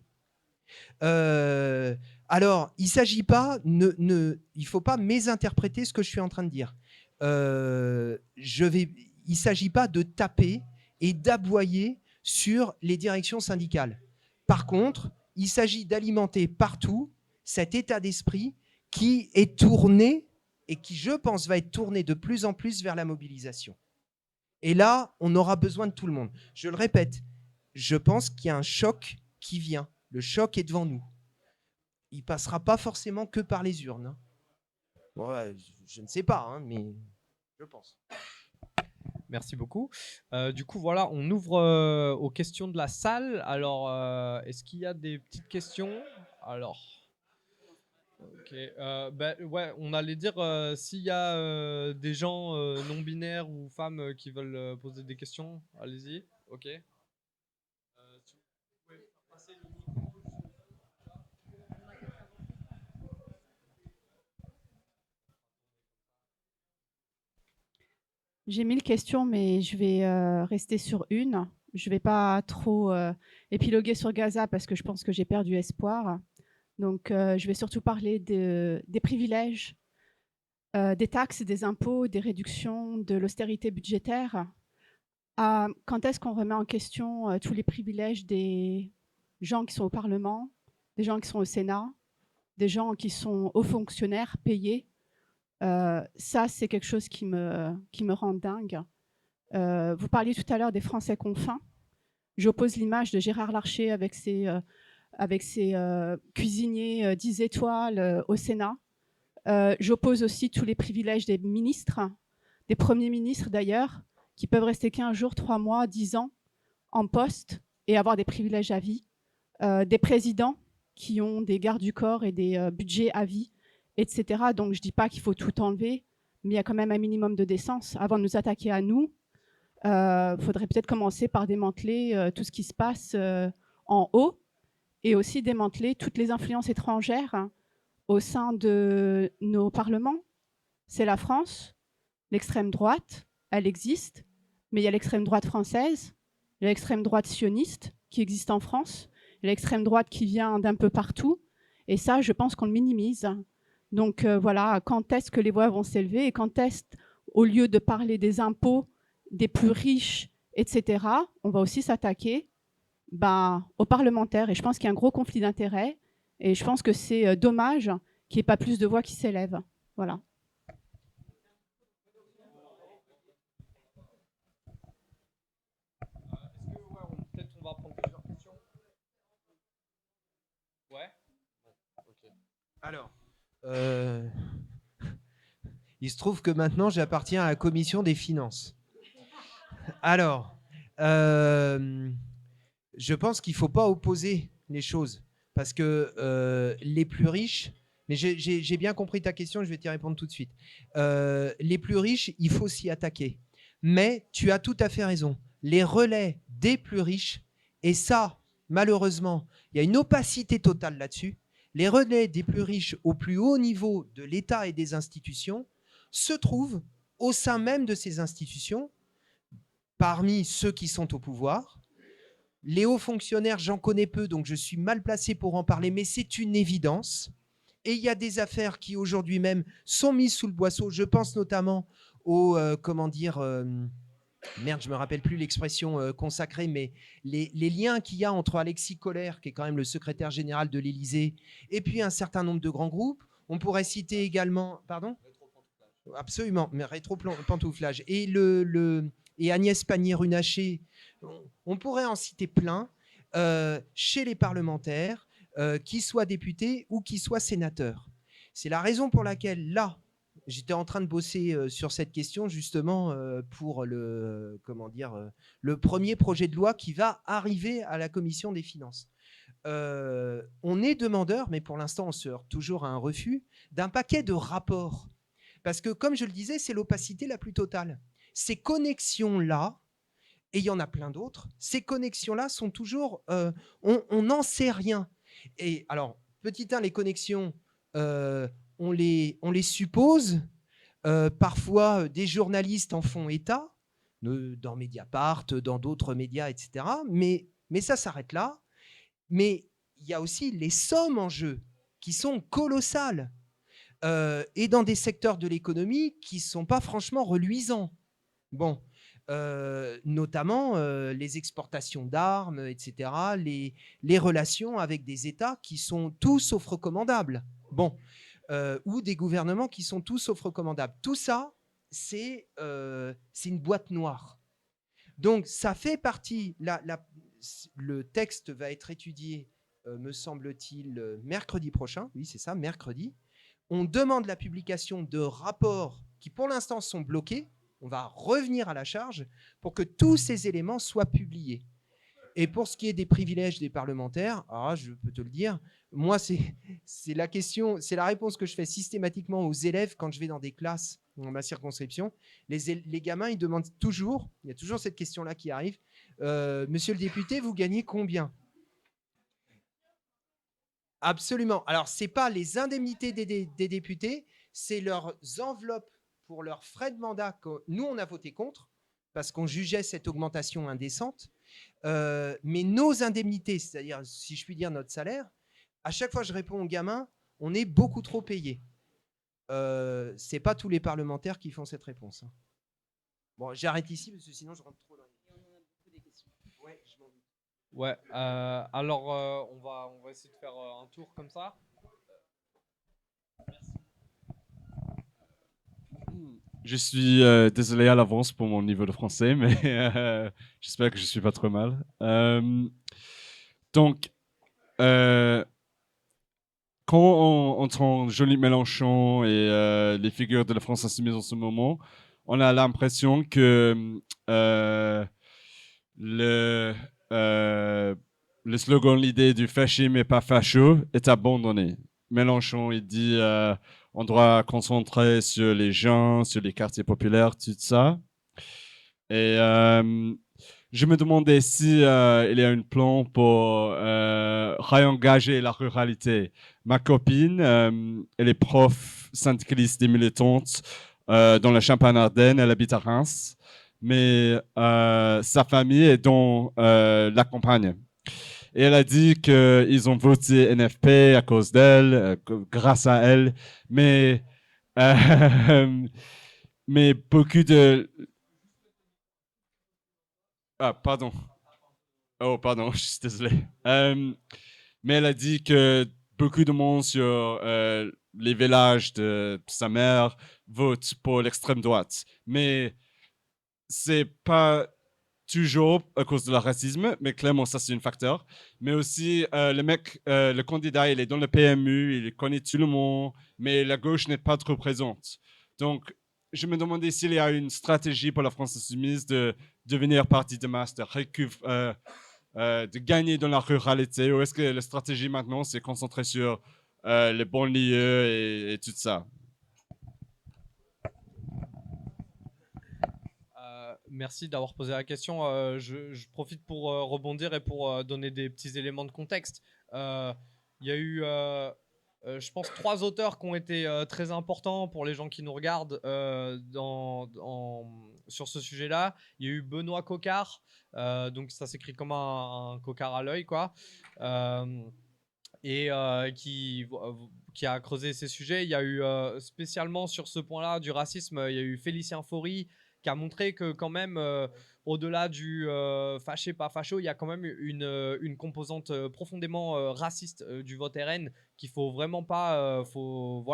Speaker 3: Alors, il s'agit pas, il faut pas mésinterpréter ce que je suis en train de dire. Il s'agit pas de taper et d'aboyer sur les directions syndicales. Par contre, il s'agit d'alimenter partout cet état d'esprit qui est tourné et qui, je pense, va être tourné de plus en plus vers la mobilisation. Et là, on aura besoin de tout le monde. Je le répète, je pense qu'il y a un choc qui vient. Le choc est devant nous. Il ne passera pas forcément que par les urnes. Ouais, je ne sais pas, hein, mais je pense.
Speaker 1: Merci beaucoup. Du coup, voilà, on ouvre aux questions de la salle. Alors, est-ce qu'il y a des petites questions? Alors, ok. Ouais, on allait dire s'il y a des gens non-binaires ou femmes qui veulent poser des questions, allez-y. Ok. Si vous pouvez passer le micro juste-
Speaker 4: J'ai 1000 questions, mais je vais rester sur une. Je ne vais pas trop épiloguer sur Gaza parce que je pense que j'ai perdu espoir. Donc, je vais surtout parler des privilèges, des taxes, des impôts, des réductions, de l'austérité budgétaire. Quand est-ce qu'on remet en question tous les privilèges des gens qui sont au Parlement, des gens qui sont au Sénat, des gens qui sont hauts fonctionnaires payés? Ça, c'est quelque chose qui me rend dingue. Vous parliez tout à l'heure des Français qu'on faim. J'oppose l'image de Gérard Larcher avec ses cuisiniers 10 étoiles au Sénat. J'oppose aussi tous les privilèges des ministres, des premiers ministres d'ailleurs, qui peuvent rester 15 jours, 3 mois, 10 ans en poste et avoir des privilèges à vie. Des présidents qui ont des gardes du corps et des budgets à vie, etc. Donc je ne dis pas qu'il faut tout enlever, mais il y a quand même un minimum de décence. Avant de nous attaquer à nous, faudrait peut-être commencer par démanteler tout ce qui se passe en haut et aussi démanteler toutes les influences étrangères au sein de nos parlements. C'est la France, l'extrême droite, elle existe, mais il y a l'extrême droite française, il y a l'extrême droite sioniste qui existe en France, il y a l'extrême droite qui vient d'un peu partout, et ça, je pense qu'on le minimise. Donc voilà, quand est-ce que les voix vont s'élever et quand est-ce, au lieu de parler des impôts des plus riches, etc., on va aussi s'attaquer aux parlementaires. Et je pense qu'il y a un gros conflit d'intérêts. Et je pense que c'est dommage qu'il n'y ait pas plus de voix qui s'élèvent. Voilà.
Speaker 1: Peut-être on va prendre plusieurs questions. Ouais. Ok.
Speaker 3: Alors, il se trouve que maintenant, j'appartiens à la commission des finances. Alors, je pense qu'il ne faut pas opposer les choses parce que les plus riches, mais j'ai bien compris ta question, je vais t'y répondre tout de suite. Les plus riches, il faut s'y attaquer. Mais tu as tout à fait raison. Les relais des plus riches, et ça, malheureusement, il y a une opacité totale là-dessus. Les relais des plus riches au plus haut niveau de l'État et des institutions se trouvent au sein même de ces institutions, parmi ceux qui sont au pouvoir. Les hauts fonctionnaires, j'en connais peu, donc je suis mal placé pour en parler, mais c'est une évidence. Et il y a des affaires qui aujourd'hui même sont mises sous le boisseau. Je pense notamment aux, merde, je me rappelle plus l'expression consacrée, mais les liens qu'il y a entre Alexis Kohler, qui est quand même le secrétaire général de l'Élysée, et puis un certain nombre de grands groupes. On pourrait citer également, pardon ? Absolument, mais rétro-pantouflage. Et Agnès Pannier-Runacher, on pourrait en citer plein chez les parlementaires, qu'ils soient députés ou qu'ils soient sénateurs. C'est la raison pour laquelle, là, j'étais en train de bosser sur cette question justement pour le premier projet de loi qui va arriver à la commission des finances. On est demandeur, mais pour l'instant on se heurte toujours à un refus, d'un paquet de rapports. Parce que comme je le disais, c'est l'opacité la plus totale. Ces connexions-là, et il y en a plein d'autres, ces connexions-là sont toujours... on n'en sait rien. Et alors, petit 1, les connexions... on les suppose. Parfois, des journalistes en font état, dans Mediapart, dans d'autres médias, etc. Mais ça s'arrête là. Mais il y a aussi les sommes en jeu qui sont colossales et dans des secteurs de l'économie qui ne sont pas franchement reluisants. Bon, notamment les exportations d'armes, etc., les relations avec des États qui sont tout sauf recommandables. Bon, ou des gouvernements qui sont tout sauf recommandables. Tout ça, c'est une boîte noire. Donc, ça fait partie... le texte va être étudié, me semble-t-il, mercredi prochain. Oui, c'est ça, mercredi. On demande la publication de rapports qui, pour l'instant, sont bloqués. On va revenir à la charge pour que tous ces éléments soient publiés. Et pour ce qui est des privilèges des parlementaires, alors là, je peux te le dire, moi, c'est la question, c'est la réponse que je fais systématiquement aux élèves quand je vais dans des classes dans ma circonscription. Les gamins, ils demandent toujours, il y a toujours cette question-là qui arrive, monsieur le député, vous gagnez combien ? Absolument. Alors, ce n'est pas les indemnités des députés, c'est leurs enveloppes pour leurs frais de mandat que nous, on a voté contre parce qu'on jugeait cette augmentation indécente. Mais nos indemnités, c'est-à-dire, si je puis dire, notre salaire, à chaque fois je réponds aux gamins, on est beaucoup trop payé. Ce n'est pas tous les parlementaires qui font cette réponse. Hein. Bon, j'arrête ici parce que sinon je rentre trop dans les questions. Ouais, je m'en doute.
Speaker 1: Ouais, alors on va essayer de faire un tour comme ça.
Speaker 5: Je suis désolé à l'avance pour mon niveau de français, mais j'espère que je ne suis pas trop mal. Donc, quand on entend Jean-Luc Mélenchon et les figures de la France insoumise en ce moment, on a l'impression que le slogan, l'idée du fascisme et pas facho est abandonné. Mélenchon, il dit on doit concentrer sur les gens, sur les quartiers populaires, tout ça. Et je me demandais si il y a un plan pour réengager la ruralité. Ma copine, elle est prof syndicaliste et militante dans la Champagne-Ardenne, elle habite à Reims, mais sa famille est dans la campagne. Et elle a dit qu'ils ont voté NFP à cause d'elle, grâce à elle. Mais beaucoup de... Ah, pardon. Oh, pardon, je suis désolé. Mais elle a dit que beaucoup de monde sur les villages de sa mère votent pour l'extrême droite. Mais c'est pas toujours à cause de le racisme, mais clairement, ça, c'est un facteur. Mais aussi, le candidat, il est dans le PMU, il connaît tout le monde, mais la gauche n'est pas trop présente. Donc, je me demandais s'il y a une stratégie pour la France insoumise de devenir parti de masse, de gagner dans la ruralité, ou est-ce que la stratégie maintenant, c'est concentrer sur les banlieues et tout ça?
Speaker 1: Merci d'avoir posé la question. Je profite pour rebondir et pour donner des petits éléments de contexte. Il y a eu, je pense, 3 auteurs qui ont été très importants pour les gens qui nous regardent sur ce sujet-là. Il y a eu Benoît Coquart, donc ça s'écrit comme un cocard à l'œil, quoi. Et qui a creusé ces sujets. Il y a eu spécialement sur ce point-là du racisme, il y a eu Félicien Faury, qui a montré que quand même, au-delà du fâché pas facho, il y a quand même une composante profondément raciste du vote RN qu'il faut vraiment pas, faut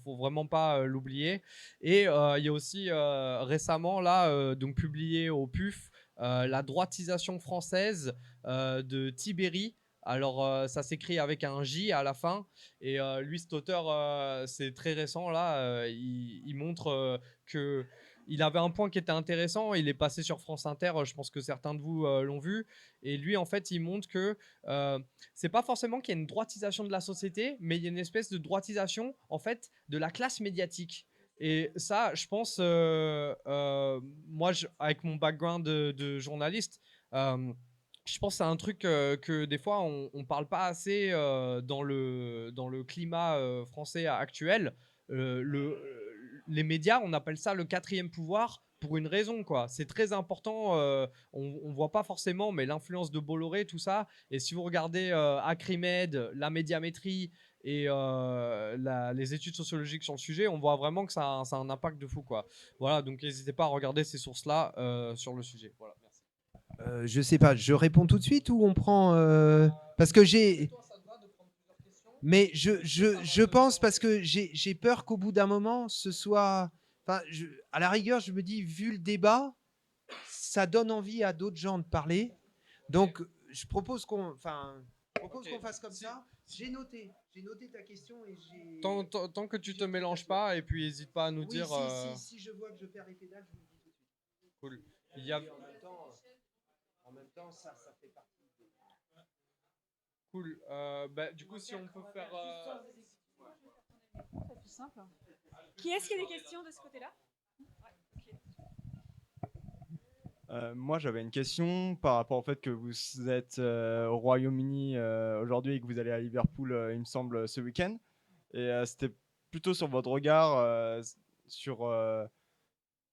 Speaker 1: vraiment pas l'oublier. Et il y a aussi récemment là, donc publié au PUF, la droitisation française de Tibéri. Alors, ça s'écrit avec un J à la fin. Et lui, cet auteur, c'est très récent. Là, il montre qu'il avait un point qui était intéressant. Il est passé sur France Inter. Je pense que certains de vous l'ont vu. Et lui, en fait, il montre que c'est pas forcément qu'il y a une droitisation de la société, mais il y a une espèce de droitisation, en fait, de la classe médiatique. Et ça, je pense, moi, avec mon background de journaliste, je pense que c'est un truc que des fois on ne parle pas assez dans le climat français actuel. Les médias, on appelle ça le 4e pouvoir pour une raison, quoi. C'est très important, on ne voit pas forcément, mais l'influence de Bolloré, tout ça. Et si vous regardez Acrimed, la médiamétrie et les études sociologiques sur le sujet, on voit vraiment que ça a un impact de fou, quoi. Voilà, donc n'hésitez pas à regarder ces sources-là sur le sujet. Voilà, merci.
Speaker 3: Je sais pas, je réponds tout de suite ou on prend parce que j'ai. Mais je pense parce que j'ai peur qu'au bout d'un moment, ce soit. Enfin, à la rigueur, je me dis, vu le débat, ça donne envie à d'autres gens de parler. Donc, je propose qu'on fasse comme ça. J'ai noté ta question et j'ai.
Speaker 1: Tant que tu te mélanges pas, et puis n'hésite pas à nous
Speaker 3: Oui,
Speaker 1: dire.
Speaker 3: Si je vois que je perds les pédales, je vous le dis tout de suite.
Speaker 1: Cool. Il y a.
Speaker 3: En même temps, ça fait partie.
Speaker 1: Cool. Du coup, si on peut faire.
Speaker 6: C'est plus simple. Qui est-ce qui a des questions de ce côté-là?
Speaker 7: Moi, j'avais une question par rapport au fait que vous êtes au Royaume-Uni aujourd'hui et que vous allez à Liverpool, il me semble, ce week-end. Et c'était plutôt sur votre regard sur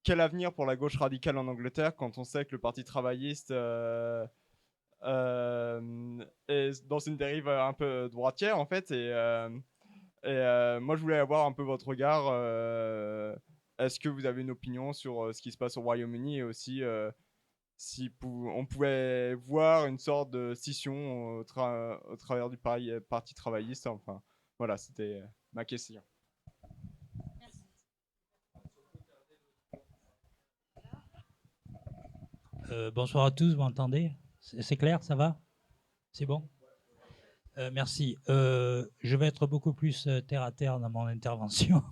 Speaker 7: quel avenir pour la gauche radicale en Angleterre quand on sait que le Parti travailliste est dans une dérive un peu droitière, en fait. Et moi, je voulais avoir un peu votre regard. Est-ce que vous avez une opinion sur ce qui se passe au Royaume-Uni et aussi si on pouvait voir une sorte de scission au travers du Parti travailliste. Enfin, voilà, c'était ma question.
Speaker 8: Bonsoir à tous, vous m'entendez? C'est clair, ça va? C'est bon? Merci. Je vais être beaucoup plus terre à terre dans mon intervention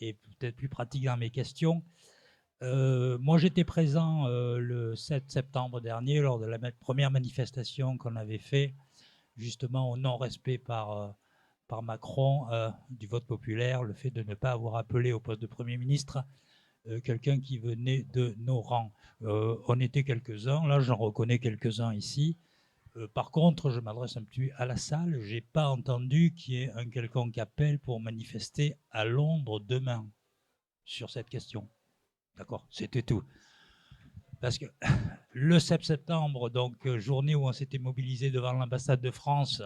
Speaker 8: et peut-être plus pratique dans mes questions. Moi, j'étais présent le 7 septembre dernier lors de la première manifestation qu'on avait fait justement au non-respect par Macron du vote populaire, le fait de ne pas avoir appelé au poste de Premier ministre quelqu'un qui venait de nos rangs. On était quelques-uns, là j'en reconnais quelques-uns ici. Par contre, je m'adresse un petit peu à la salle, je n'ai pas entendu qu'il y ait un quelconque appel pour manifester à Londres demain sur cette question. D'accord, c'était tout. Parce que le 7 septembre, donc journée où on s'était mobilisé devant l'ambassade de France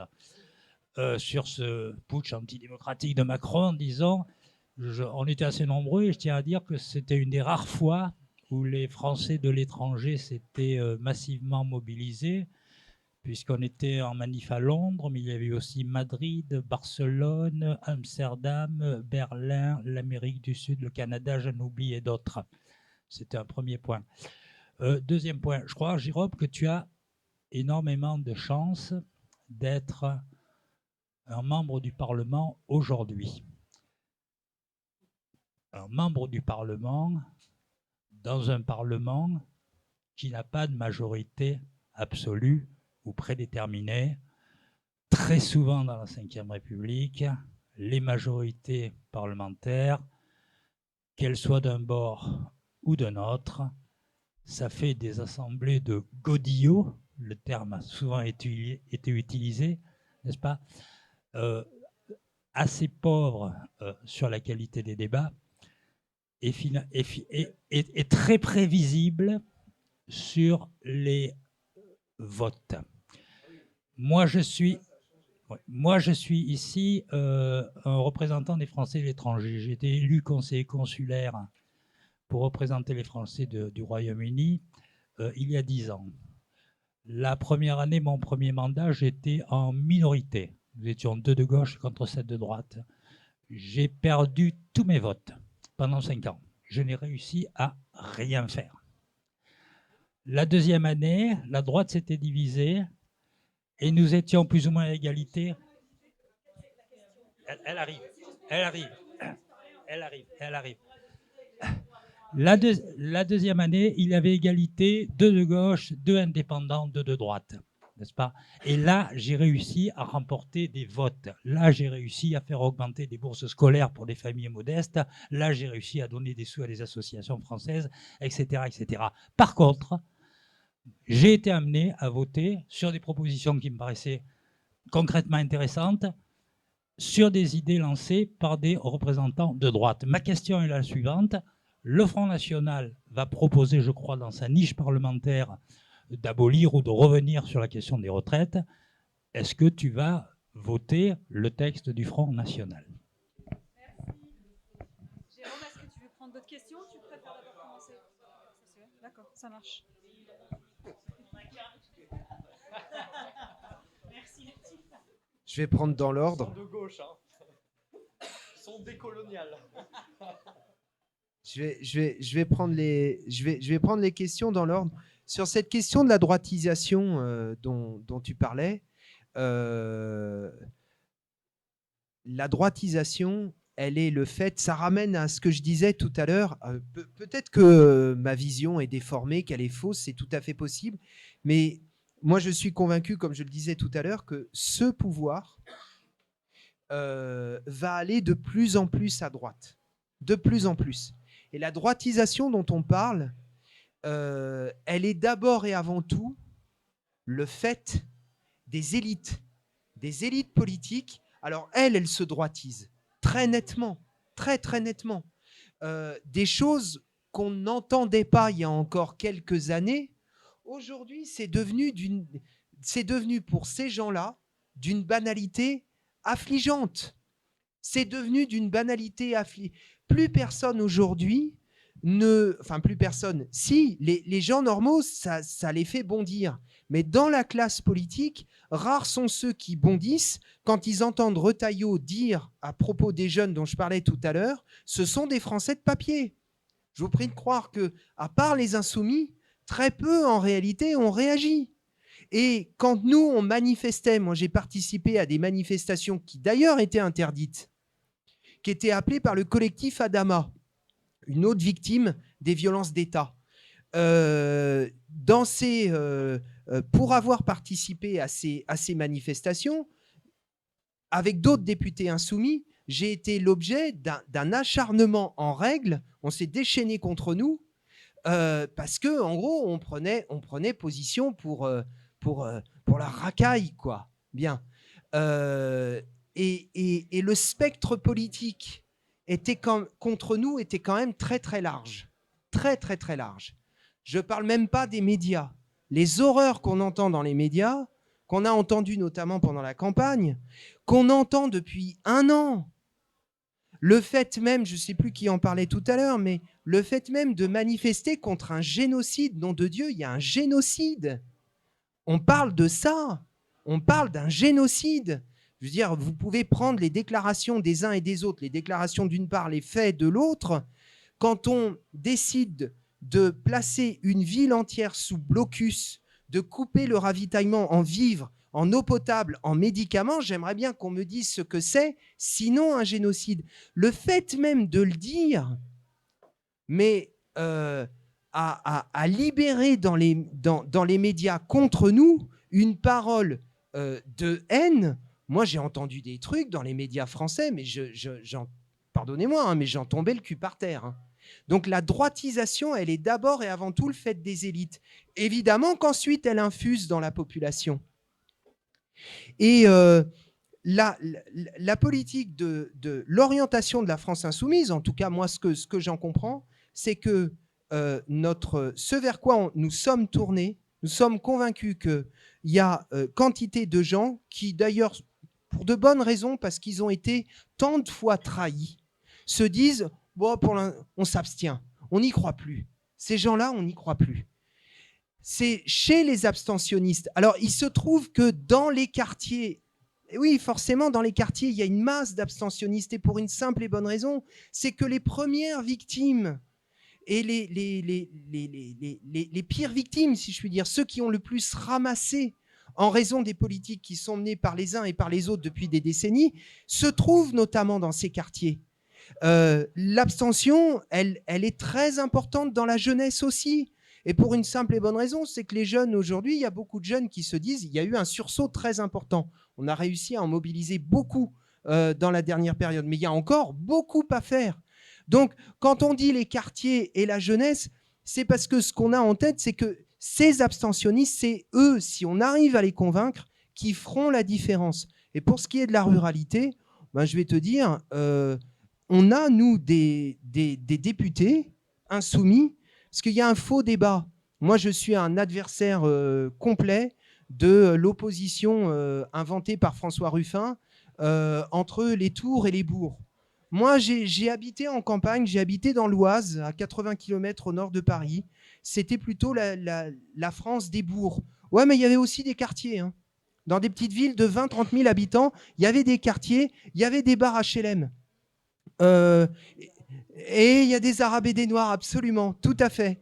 Speaker 8: sur ce putsch antidémocratique de Macron, disons, on était assez nombreux et je tiens à dire que c'était une des rares fois où les Français de l'étranger s'étaient massivement mobilisés, puisqu'on était en manif à Londres, mais il y avait aussi Madrid, Barcelone, Amsterdam, Berlin, l'Amérique du Sud, le Canada, j'en oublie, et d'autres. C'était un premier point. Deuxième point, je crois, Jérôme, que tu as énormément de chance d'être un membre du Parlement aujourd'hui. Un membre du Parlement dans un Parlement qui n'a pas de majorité absolue ou prédéterminée. Très souvent dans la Ve République, les majorités parlementaires, qu'elles soient d'un bord ou d'un autre, ça fait des assemblées de godillots, le terme a souvent été utilisé, n'est-ce pas, assez pauvres sur la qualité des débats et très prévisibles sur les votes. Moi, je suis ici un représentant des Français de l'étranger. J'ai été élu conseiller consulaire pour représenter les Français du Royaume-Uni il y a 10 ans. La première année, mon premier mandat, j'étais en minorité. Nous étions 2 de gauche contre 7 de droite. J'ai perdu tous mes votes pendant 5 ans. Je n'ai réussi à rien faire. La deuxième année, la droite s'était divisée et nous étions plus ou moins à égalité. Elle arrive. La deuxième année, il y avait égalité, 2 de gauche, 2 indépendants, 2 de droite, n'est-ce pas? Et là, j'ai réussi à remporter des votes. Là, j'ai réussi à faire augmenter des bourses scolaires pour des familles modestes. Là, j'ai réussi à donner des sous à des associations françaises, etc., etc. Par contre, j'ai été amené à voter sur des propositions qui me paraissaient concrètement intéressantes, sur des idées lancées par des représentants de droite. Ma question est la suivante. Le Front National va proposer, je crois, dans sa niche parlementaire, d'abolir ou de revenir sur la question des retraites. Est-ce que tu vas voter le texte du Front National.
Speaker 6: Jérôme, est-ce que tu veux prendre d'autres questions ou tu préfères d'abord commencer? D'accord, ça marche. Merci.
Speaker 3: Je vais prendre dans l'ordre.
Speaker 1: Ils sont de gauche, hein. Ils sont décoloniales.
Speaker 3: Je vais prendre les questions dans l'ordre. Sur cette question de la droitisation dont tu parlais, la droitisation, elle est le fait, ça ramène à ce que je disais tout à l'heure. Peut-être que ma vision est déformée, qu'elle est fausse, c'est tout à fait possible. Mais moi, je suis convaincu, comme je le disais tout à l'heure, que ce pouvoir va aller de plus en plus à droite. De plus en plus. Et la droitisation dont on parle, elle est d'abord et avant tout le fait des élites politiques. Alors elles se droitisent très nettement, très nettement. Des choses qu'on n'entendait pas il y a encore quelques années, aujourd'hui c'est devenu pour ces gens-là d'une banalité affligeante. C'est devenu d'une banalité affligeante. Plus personne aujourd'hui plus personne. Si, les gens normaux, ça les fait bondir. Mais dans la classe politique, rares sont ceux qui bondissent quand ils entendent Retailleau dire à propos des jeunes dont je parlais tout à l'heure, ce sont des Français de papier. Je vous prie de croire que, à part les insoumis, très peu en réalité ont réagi. Et quand nous, on manifestait, moi j'ai participé à des manifestations qui d'ailleurs étaient interdites, qui étaient appelées par le collectif Adama, une autre victime des violences d'État. Pour avoir participé à ces manifestations, avec d'autres députés insoumis, j'ai été l'objet d'un acharnement en règle. On s'est déchaîné contre nous parce que, en gros, on prenait position pour la racaille, quoi. Bien. Et le spectre politique contre nous était quand même très large. Très large. Je ne parle même pas des médias. Les horreurs qu'on entend dans les médias, qu'on a entendues notamment pendant la campagne, qu'on entend depuis 1 an. Le fait même, je ne sais plus qui en parlait tout à l'heure, mais le fait même de manifester contre un génocide, nom de Dieu, il y a un génocide. On parle de ça. On parle d'un génocide. Je veux dire, vous pouvez prendre les déclarations des uns et des autres, les déclarations d'une part, les faits de l'autre. Quand on décide de placer une ville entière sous blocus, de couper le ravitaillement en vivres, en eau potable, en médicaments, j'aimerais bien qu'on me dise ce que c'est, sinon un génocide. Le fait même de le dire, mais à libérer dans les médias contre nous une parole de haine. Moi, j'ai entendu des trucs dans les médias français, mais pardonnez-moi, hein, mais j'en tombais le cul par terre. Hein. Donc la droitisation, elle est d'abord et avant tout le fait des élites. Évidemment qu'ensuite, elle infuse dans la population. Et la politique de l'orientation de la France insoumise, en tout cas moi, ce que j'en comprends, c'est que ce vers quoi nous sommes tournés, nous sommes convaincus qu'il y a quantité de gens qui, d'ailleurs, pour de bonnes raisons, parce qu'ils ont été tant de fois trahis, se disent bon, on s'abstient, on n'y croit plus. Ces gens-là, on n'y croit plus. C'est chez les abstentionnistes. Alors, il se trouve que dans les quartiers, oui, forcément, dans les quartiers, il y a une masse d'abstentionnistes, et pour une simple et bonne raison, c'est que les premières victimes et les pires victimes, si je puis dire, ceux qui ont le plus ramassé en raison des politiques qui sont menées par les uns et par les autres depuis des décennies, se trouvent notamment dans ces quartiers. L'abstention, elle est très importante dans la jeunesse aussi. Et pour une simple et bonne raison, c'est que les jeunes aujourd'hui, il y a beaucoup de jeunes qui se disent il y a eu un sursaut très important. On a réussi à en mobiliser beaucoup dans la dernière période, mais il y a encore beaucoup à faire. Donc, quand on dit les quartiers et la jeunesse, c'est parce que ce qu'on a en tête, c'est que ces abstentionnistes, c'est eux, si on arrive à les convaincre, qui feront la différence. Et pour ce qui est de la ruralité, ben, je vais te dire, on a, nous, des députés insoumis, parce qu'il y a un faux débat. Moi, je suis un adversaire complet de l'opposition inventée par François Ruffin entre les tours et les bourgs. Moi, j'ai habité en campagne, j'ai habité dans l'Oise, à 80 km au nord de Paris. C'était plutôt la France des bourgs. Ouais, mais il y avait aussi des quartiers. Hein. Dans des petites villes de 20-30 000 habitants, il y avait des quartiers, il y avait des bars HLM. Et il y a des Arabes et des Noirs, absolument, tout à fait.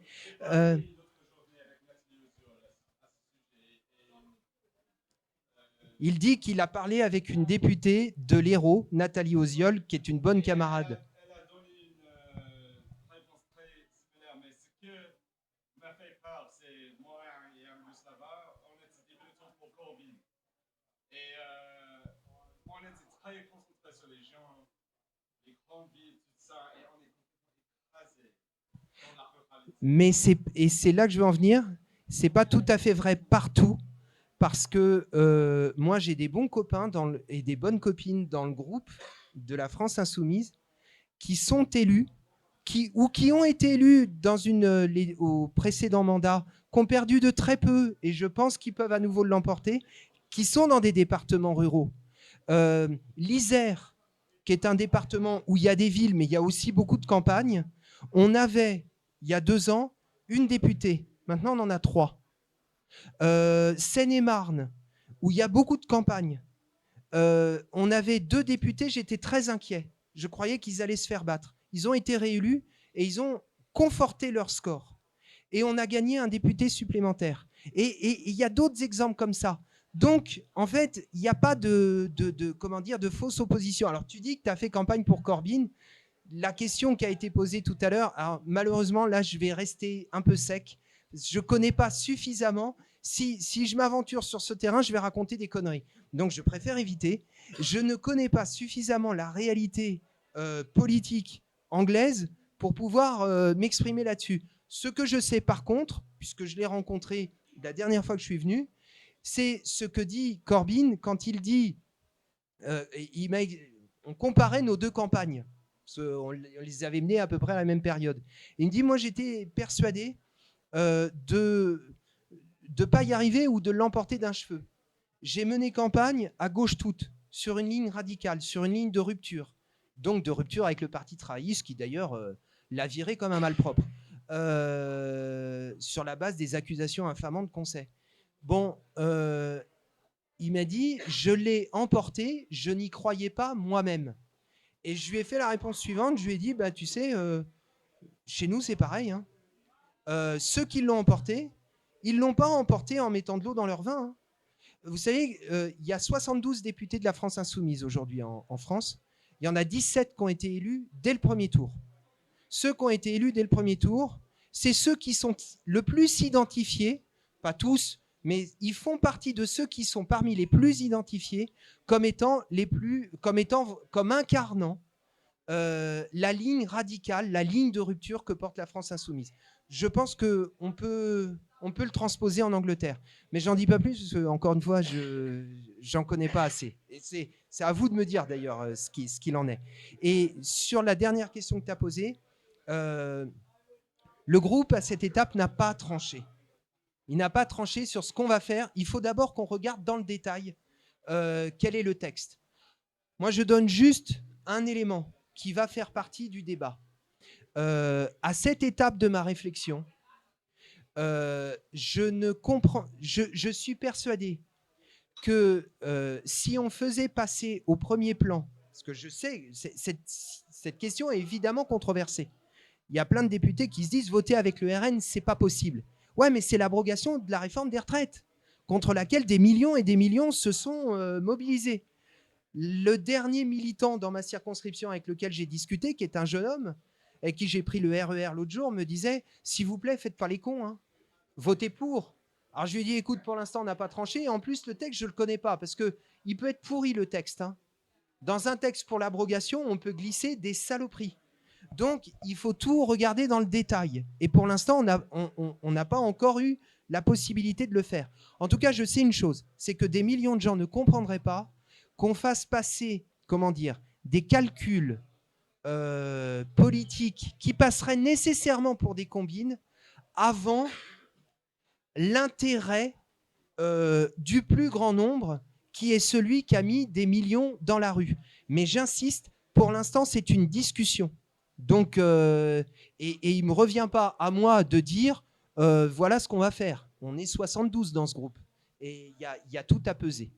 Speaker 3: Il dit qu'il a parlé avec une députée de l'Hérault, Nathalie Oziol, qui est une bonne camarade.
Speaker 5: Elle a donné une réponse très similaire, mais ce qui m'a fait peur, c'est moi et un Gustava, on était des militants pour Corbyn. Et on était très concentrés sur les gens, les grandes villes, tout ça, et on est écrasés dans la ruralité.
Speaker 3: Mais c'est là que je veux en venir. C'est pas tout à fait vrai partout. Parce que moi, j'ai des bons copains et des bonnes copines dans le groupe de la France Insoumise qui sont élus, qui ont été élus au précédent mandat, qui ont perdu de très peu, et je pense qu'ils peuvent à nouveau l'emporter, qui sont dans des départements ruraux. L'Isère, qui est un département où il y a des villes, mais il y a aussi beaucoup de campagnes, on avait, il y a 2 ans, une députée. Maintenant, on en a 3. Seine-et-Marne, où il y a beaucoup de campagnes, on avait 2 députés, j'étais très inquiet. Je croyais qu'ils allaient se faire battre. Ils ont été réélus et ils ont conforté leur score. Et on a gagné un député supplémentaire. Et il y a d'autres exemples comme ça. Donc, en fait, il n'y a pas de fausse opposition. Alors, tu dis que tu as fait campagne pour Corbyn. La question qui a été posée tout à l'heure, alors, malheureusement, là, je vais rester un peu sec. Je ne connais pas suffisamment. Si je m'aventure sur ce terrain, je vais raconter des conneries. Donc, je préfère éviter. Je ne connais pas suffisamment la réalité politique anglaise pour pouvoir m'exprimer là-dessus. Ce que je sais, par contre, puisque je l'ai rencontré la dernière fois que je suis venu, c'est ce que dit Corbyn quand il dit... on comparait nos 2 campagnes. On les avait menées à peu près à la même période. Il me dit, moi, j'étais persuadé de ne pas y arriver ou de l'emporter d'un cheveu. J'ai mené campagne à gauche toute, sur une ligne radicale, sur une ligne de rupture. Donc de rupture avec le parti travailliste, qui d'ailleurs l'a viré comme un malpropre, sur la base des accusations infamantes qu'on sait. Bon, il m'a dit, je l'ai emporté, je n'y croyais pas moi-même. Et je lui ai fait la réponse suivante, je lui ai dit, bah, tu sais, chez nous c'est pareil, hein. Ceux qui l'ont emporté, ils ne l'ont pas emporté en mettant de l'eau dans leur vin. Hein. Vous savez, il y a 72 députés de la France Insoumise aujourd'hui en France. Il y en a 17 qui ont été élus dès le premier tour. Ceux qui ont été élus dès le premier tour, c'est ceux qui sont le plus identifiés, pas tous, mais ils font partie de ceux qui sont parmi les plus identifiés comme incarnant la ligne radicale, la ligne de rupture que porte la France Insoumise. Je pense qu'on peut le transposer en Angleterre. Mais j'en dis pas plus, parce que, encore une fois, j'en connais pas assez. Et c'est à vous de me dire, d'ailleurs, ce qu'il en est. Et sur la dernière question que tu as posée, le groupe, à cette étape, n'a pas tranché. Il n'a pas tranché sur ce qu'on va faire. Il faut d'abord qu'on regarde dans le détail quel est le texte. Moi, je donne juste un élément qui va faire partie du débat. À cette étape de ma réflexion, je suis persuadé que si on faisait passer au premier plan, parce que je sais, cette question est évidemment controversée. Il y a plein de députés qui se disent voter avec le RN, c'est pas possible. Ouais, mais c'est l'abrogation de la réforme des retraites, contre laquelle des millions et des millions se sont mobilisés. Le dernier militant dans ma circonscription avec lequel j'ai discuté, qui est un jeune homme, avec qui j'ai pris le RER l'autre jour, me disait « S'il vous plaît, faites pas les cons, hein. Votez pour ». Alors je lui ai dit « Écoute, pour l'instant, on n'a pas tranché. Et en plus, le texte, je ne le connais pas, parce qu'il peut être pourri, le texte. Hein. Dans un texte pour l'abrogation, on peut glisser des saloperies. Donc, il faut tout regarder dans le détail. Et pour l'instant, on n'a pas encore eu la possibilité de le faire. En tout cas, je sais une chose, c'est que des millions de gens ne comprendraient pas qu'on fasse passer, des calculs politiques qui passeraient nécessairement pour des combines avant l'intérêt du plus grand nombre, qui est celui qui a mis des millions dans la rue. Mais j'insiste, pour l'instant, c'est une discussion. Donc, et il ne me revient pas à moi de dire voilà ce qu'on va faire. On est 72 dans ce groupe. Et il y a tout à peser.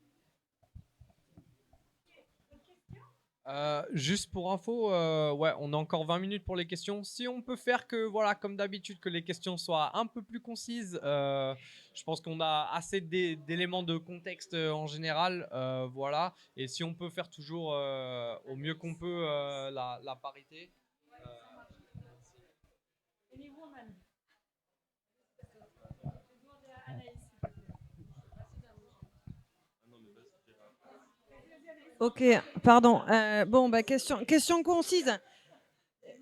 Speaker 1: Juste pour info, ouais, on a encore 20 minutes pour les questions. Si on peut faire que, voilà, comme d'habitude, que les questions soient un peu plus concises, je pense qu'on a assez d'éléments de contexte en général, voilà. Et si on peut faire toujours au mieux qu'on peut la parité.
Speaker 9: Ok, pardon. Bon, bah, question concise.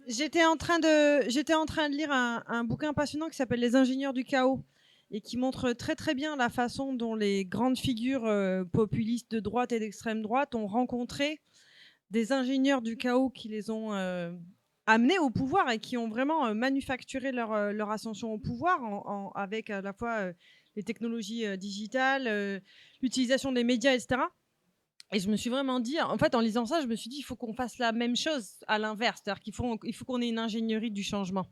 Speaker 9: J'étais en train de lire un bouquin passionnant qui s'appelle Les ingénieurs du chaos et qui montre très très bien la façon dont les grandes figures populistes de droite et d'extrême droite ont rencontré des ingénieurs du chaos qui les ont amenés au pouvoir et qui ont vraiment manufacturé leur ascension au pouvoir avec à la fois les technologies digitales, l'utilisation des médias, etc. Et je me suis vraiment dit, en fait, en lisant ça, je me suis dit, il faut qu'on fasse la même chose à l'inverse. C'est-à-dire qu'il faut qu'on ait une ingénierie du changement.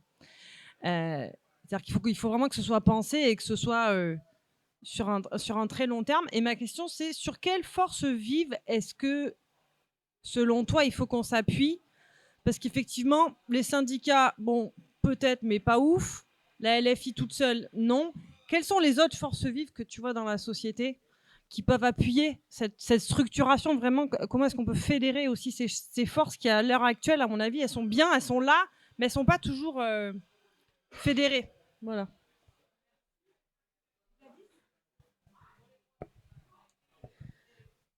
Speaker 9: C'est-à-dire qu'il faut vraiment que ce soit pensé et que ce soit sur un très long terme. Et ma question, c'est sur quelle force vive est-ce que, selon toi, il faut qu'on s'appuie? Parce qu'effectivement, les syndicats, bon, peut-être, mais pas ouf. La LFI toute seule, non. Quelles sont les autres forces vives que tu vois dans la société qui peuvent appuyer cette structuration vraiment? Comment est-ce qu'on peut fédérer aussi ces forces qui, à l'heure actuelle, à mon avis, elles sont bien, elles sont là, mais elles ne sont pas toujours fédérées. Voilà.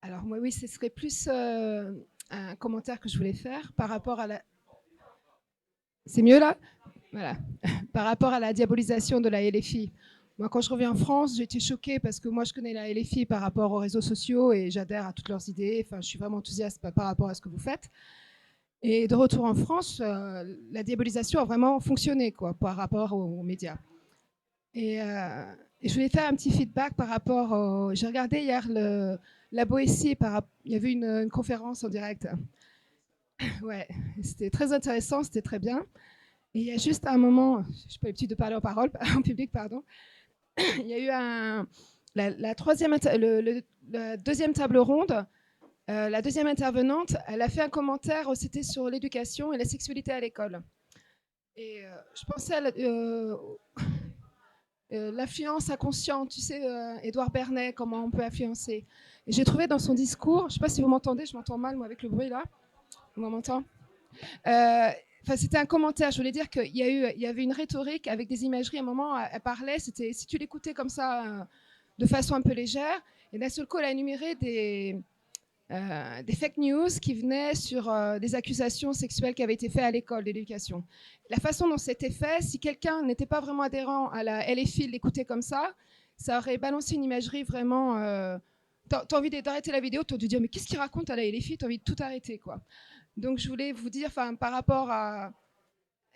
Speaker 10: Alors moi, oui, ce serait plus un commentaire que je voulais faire par rapport à la... C'est mieux là? Voilà. Par rapport à la diabolisation de la LFI. Moi, quand je reviens en France, j'ai été choquée parce que moi, je connais la LFI par rapport aux réseaux sociaux et j'adhère à toutes leurs idées. Enfin, je suis vraiment enthousiaste par rapport à ce que vous faites. Et de retour en France, la diabolisation a vraiment fonctionné quoi, par rapport aux médias. Et je voulais faire un petit feedback par rapport au... J'ai regardé hier la Boétie, il y avait une conférence en direct. Ouais, c'était très intéressant, c'était très bien. Et il y a juste un moment, je ne suis pas l'habitude de parler en parole, en public, pardon. Il y a eu la deuxième table ronde. La deuxième intervenante, elle a fait un commentaire, c'était sur l'éducation et la sexualité à l'école. Et je pensais à l'influence inconsciente, tu sais, Édouard Bernet, comment on peut influencer. Et j'ai trouvé dans son discours, je ne sais pas si vous m'entendez, je m'entends mal moi avec le bruit là. On m'entend c'était un commentaire. Je voulais dire qu'il y avait une rhétorique avec des imageries. À un moment, elle parlait. C'était si tu l'écoutais comme ça, de façon un peu légère, et d'un seul coup, elle a énuméré des fake news qui venaient sur des accusations sexuelles qui avaient été faites à l'école d'éducation. La façon dont c'était fait, si quelqu'un n'était pas vraiment adhérent à la LFI, l'écouter comme ça aurait balancé une imagerie vraiment. T'as envie d'arrêter la vidéo, t'as envie de dire mais qu'est-ce qu'il raconte à la LFI, t'as envie de tout arrêter quoi. Donc je voulais vous dire, par rapport à,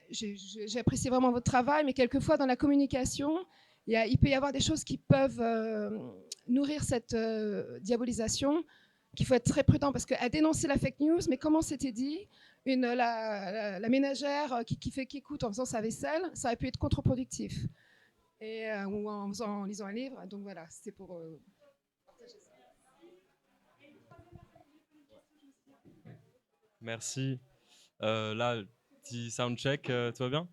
Speaker 10: j'apprécie vraiment votre travail, mais quelquefois dans la communication, il peut y avoir des choses qui peuvent nourrir cette diabolisation, qu'il faut être très prudent parce qu'à dénoncer la fake news, mais comment c'était dit, la ménagère qui écoute en faisant sa vaisselle, ça aurait pu être contre-productif, ou en lisant un livre. Donc voilà, c'était pour partager ça.
Speaker 11: Merci. Là, petit soundcheck, tout va bien?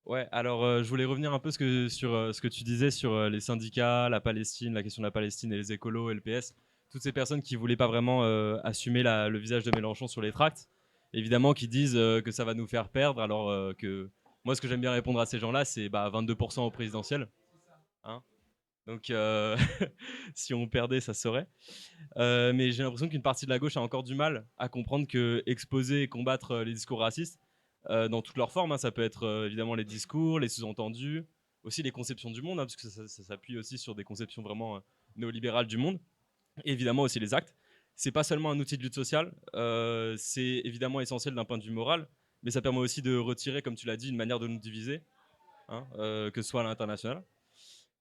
Speaker 11: Ouais, alors je voulais revenir un peu sur ce que tu disais sur les syndicats, la Palestine, la question de la Palestine et les écolos et le PS. Toutes ces personnes qui ne voulaient pas vraiment assumer le visage de Mélenchon sur les tracts, évidemment, qui disent que ça va nous faire perdre, alors que moi, ce que j'aime bien répondre à ces gens-là, c'est 22% au présidentiel. Hein, donc, si on perdait, ça serait. Mais j'ai l'impression qu'une partie de la gauche a encore du mal à comprendre que exposer et combattre les discours racistes, dans toutes leurs formes, hein, ça peut être évidemment les discours, les sous-entendus, aussi les conceptions du monde, hein, parce que ça s'appuie aussi sur des conceptions vraiment néolibérales du monde, et évidemment aussi les actes. C'est pas seulement un outil de lutte sociale, c'est évidemment essentiel d'un point de vue moral, mais ça permet aussi de retirer, comme tu l'as dit, une manière de nous diviser, hein, que ce soit à l'international.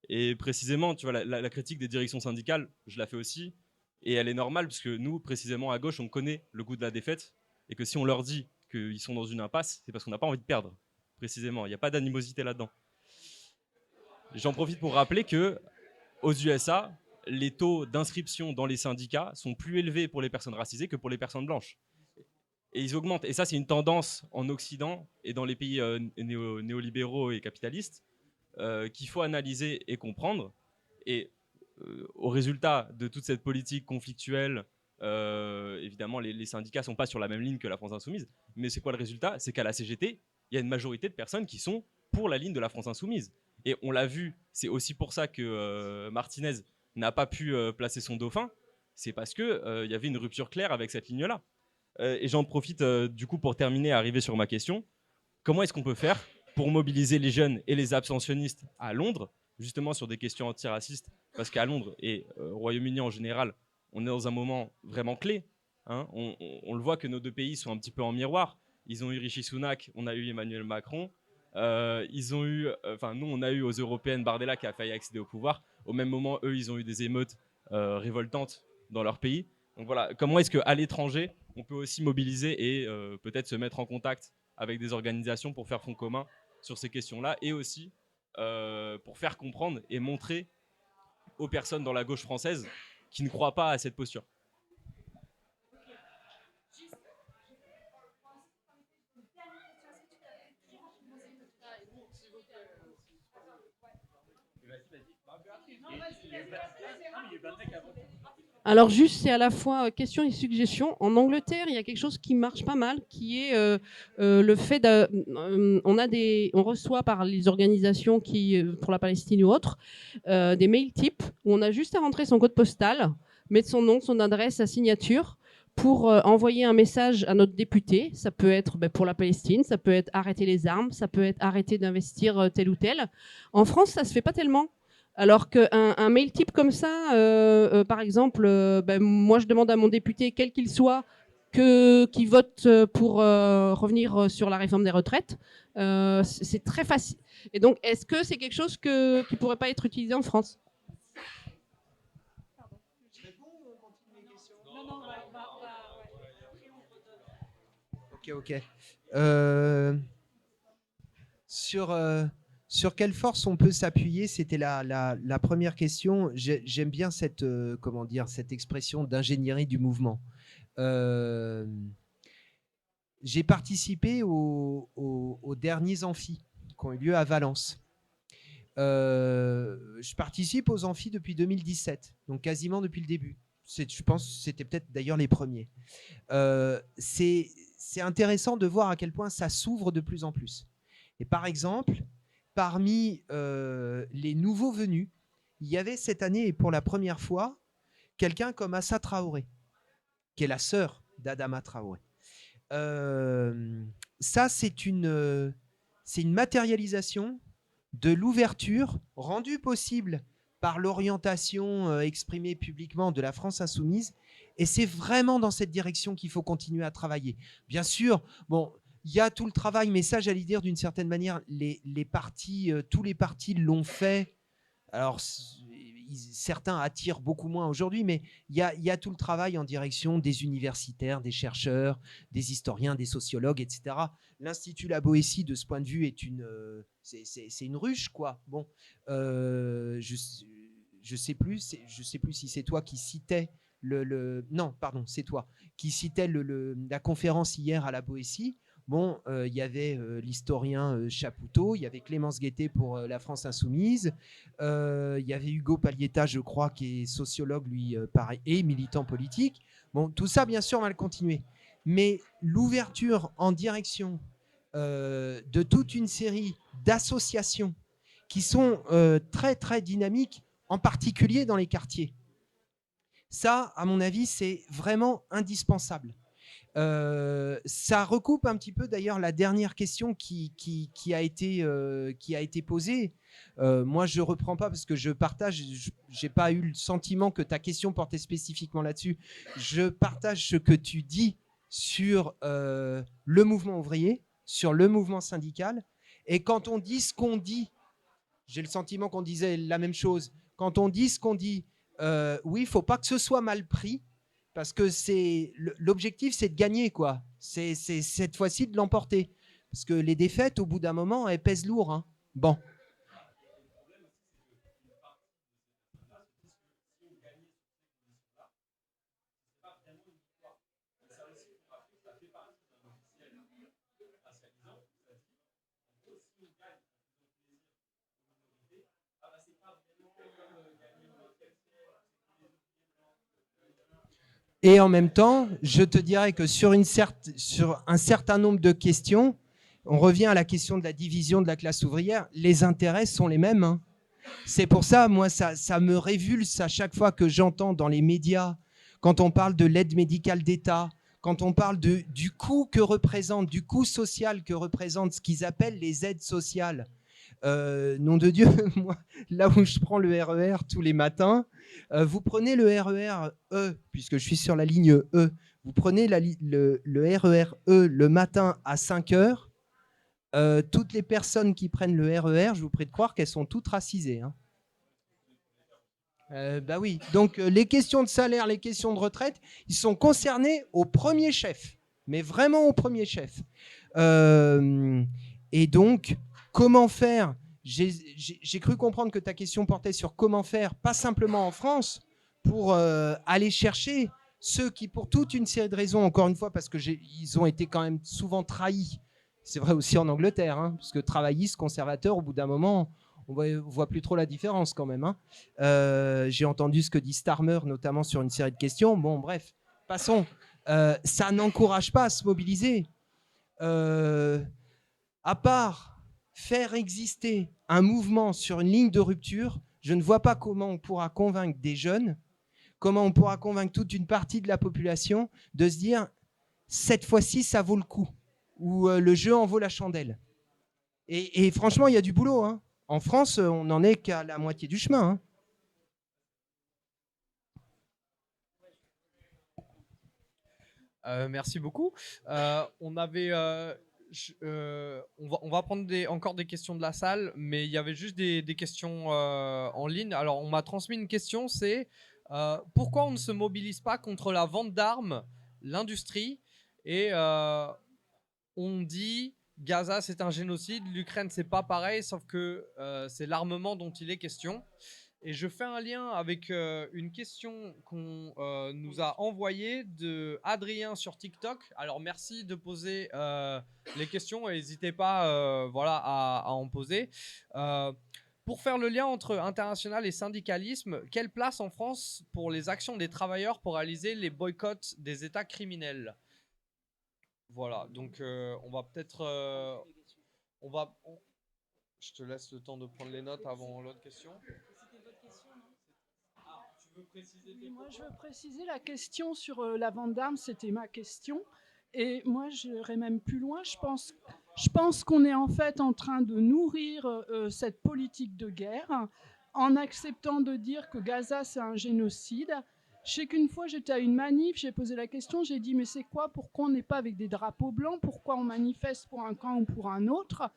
Speaker 11: Et précisément, tu vois, la critique des directions syndicales, je la fais aussi. Et elle est normale, parce que nous, précisément, à gauche, on connaît le goût de la défaite. Et que si on leur dit qu'ils sont dans une impasse, c'est parce qu'on n'a pas envie de perdre. Précisément, il n'y a pas d'animosité là-dedans. J'en profite pour rappeler que aux USA, les taux d'inscription dans les syndicats sont plus élevés pour les personnes racisées que pour les personnes blanches. Et ils augmentent. Et ça, c'est une tendance en Occident et dans les pays néolibéraux et capitalistes qu'il faut analyser et comprendre. Et au résultat de toute cette politique conflictuelle, évidemment, les syndicats ne sont pas sur la même ligne que la France Insoumise. Mais c'est quoi le résultat? C'est qu'à la CGT, il y a une majorité de personnes qui sont pour la ligne de la France Insoumise. Et on l'a vu, c'est aussi pour ça que Martinez n'a pas pu placer son dauphin. C'est parce qu'il y avait une rupture claire avec cette ligne-là. Et j'en profite du coup pour terminer, arriver sur ma question. Comment est-ce qu'on peut faire pour mobiliser les jeunes et les abstentionnistes à Londres, justement sur des questions antiracistes? Parce qu'à Londres et au Royaume-Uni en général, on est dans un moment vraiment clé. Hein. On le voit que nos deux pays sont un petit peu en miroir. Ils ont eu Rishi Sunak, on a eu Emmanuel Macron. Ils ont eu, nous on a eu aux européennes Bardella qui a failli accéder au pouvoir. Au même moment, eux, ils ont eu des émeutes révoltantes dans leur pays. Donc voilà, comment est-ce qu'à l'étranger, on peut aussi mobiliser et peut-être se mettre en contact avec des organisations pour faire front commun sur ces questions-là, et aussi pour faire comprendre et montrer aux personnes dans la gauche française qui ne croient pas à cette posture.
Speaker 12: Alors juste, c'est à la fois question et suggestion. En Angleterre, il y a quelque chose qui marche pas mal, qui est le fait on reçoit par les organisations qui pour la Palestine ou autres des mail types où on a juste à rentrer son code postal, mettre son nom, son adresse, sa signature pour envoyer un message à notre député. Ça peut être pour la Palestine, ça peut être arrêter les armes, ça peut être arrêter d'investir tel ou tel. En France, ça se fait pas tellement. Alors qu'un mail type comme ça, par exemple, moi je demande à mon député, quel qu'il soit, qui vote pour revenir sur la réforme des retraites, c'est très facile. Et donc, est-ce que c'est quelque chose qui ne pourrait pas être utilisé en France?
Speaker 3: Ok. Sur quelle force on peut s'appuyer? C'était la première question. J'aime bien cette expression d'ingénierie du mouvement. J'ai participé aux derniers amphis qui ont eu lieu à Valence. Je participe aux amphis depuis 2017, donc quasiment depuis le début. Je pense que c'était peut-être d'ailleurs les premiers. C'est intéressant de voir à quel point ça s'ouvre de plus en plus. Et par exemple, parmi les nouveaux venus, il y avait cette année, et pour la première fois, quelqu'un comme Assa Traoré, qui est la sœur d'Adama Traoré. Ça, c'est une matérialisation de l'ouverture rendue possible par l'orientation exprimée publiquement de la France Insoumise. Et c'est vraiment dans cette direction qu'il faut continuer à travailler. Bien sûr, il y a tout le travail, mais ça, j'allais dire d'une certaine manière, tous les partis l'ont fait. Alors, certains attirent beaucoup moins aujourd'hui, mais il y a tout le travail en direction des universitaires, des chercheurs, des historiens, des sociologues, etc. L'Institut La Boétie, de ce point de vue, c'est une ruche, quoi. Bon, je sais plus si c'est toi qui citais non, pardon, c'est toi qui citais la conférence hier à La Boétie. Bon, il y avait l'historien Chapoutot, il y avait Clémence Guettet pour la France Insoumise, il y avait Hugo Paglietta, je crois, qui est sociologue, lui, pareil, et militant politique. Bon, tout ça, bien sûr, on va le continuer. Mais l'ouverture en direction de toute une série d'associations qui sont très, très dynamiques, en particulier dans les quartiers, ça, à mon avis, c'est vraiment indispensable. Ça recoupe un petit peu d'ailleurs la dernière question qui a été posée. Moi, je ne reprends pas parce que je partage, je n'ai pas eu le sentiment que ta question portait spécifiquement là-dessus. Je partage ce que tu dis sur le mouvement ouvrier, sur le mouvement syndical. Et quand on dit ce qu'on dit J'ai le sentiment qu'on disait la même chose. Quand on dit ce qu'on dit, oui, il ne faut pas que ce soit mal pris, parce que l'objectif, c'est de gagner, quoi. C'est cette fois-ci de l'emporter. Parce que les défaites, au bout d'un moment, elles pèsent lourd. Hein. Bon. Et en même temps, je te dirais que sur un certain nombre de questions, on revient à la question de la division de la classe ouvrière, les intérêts sont les mêmes. Hein. C'est pour ça, moi, ça me révulse à chaque fois que j'entends dans les médias, quand on parle de l'aide médicale d'État, quand on parle du coût que représente, du coût social que représente ce qu'ils appellent les aides sociales. Nom de Dieu, moi, là où je prends le RER tous les matins, vous prenez le RER E, puisque je suis sur la ligne E, vous prenez le RER E le matin à 5 heures, toutes les personnes qui prennent le RER, je vous prie de croire qu'elles sont toutes racisées. Hein. Bah oui, donc les questions de salaire, les questions de retraite, ils sont concernés au premier chef, mais vraiment au premier chef. Et donc, comment faire ? J'ai cru comprendre que ta question portait sur comment faire, pas simplement en France, pour aller chercher ceux qui, pour toute une série de raisons, encore une fois, parce qu'ils ont été quand même souvent trahis. C'est vrai aussi en Angleterre, hein, parce que travaillistes, conservateurs, au bout d'un moment, on ne voit plus trop la différence quand même. Hein. J'ai entendu ce que dit Starmer, notamment sur une série de questions. Bon, bref, passons. Ça n'encourage pas à se mobiliser. À part faire exister un mouvement sur une ligne de rupture, je ne vois pas comment on pourra convaincre des jeunes, comment on pourra convaincre toute une partie de la population de se dire cette fois-ci, ça vaut le coup, ou le jeu en vaut la chandelle. Et franchement, il y a du boulot. Hein. En France, on n'en est qu'à la moitié du chemin.
Speaker 1: Hein. Merci beaucoup. On avait... on va prendre encore des questions de la salle, mais il y avait juste des questions en ligne. Alors, on m'a transmis une question, c'est pourquoi on ne se mobilise pas contre la vente d'armes, l'industrie, et on dit Gaza c'est un génocide, l'Ukraine c'est pas pareil, sauf que c'est l'armement dont il est question. Et je fais un lien avec une question qu'on nous a envoyée de Adrien sur TikTok. Alors merci de poser les questions et n'hésitez pas voilà, à en poser. Pour faire le lien entre international et syndicalisme, quelle place en France pour les actions des travailleurs pour réaliser les boycotts des États criminels ? Voilà, donc on va peut-être... Je te laisse le temps de prendre les notes avant l'autre question.
Speaker 13: Moi, je veux préciser la question sur la vente d'armes, c'était ma question. Et moi, j'irais même plus loin. Je pense qu'on est en fait en train de nourrir cette politique de guerre en acceptant de dire que Gaza, c'est un génocide. Je sais qu'une fois, j'étais à une manif, j'ai posé la question, j'ai dit, mais c'est quoi ? Pourquoi on n'est pas avec des drapeaux blancs ? Pourquoi on manifeste pour un camp ou pour un autre ?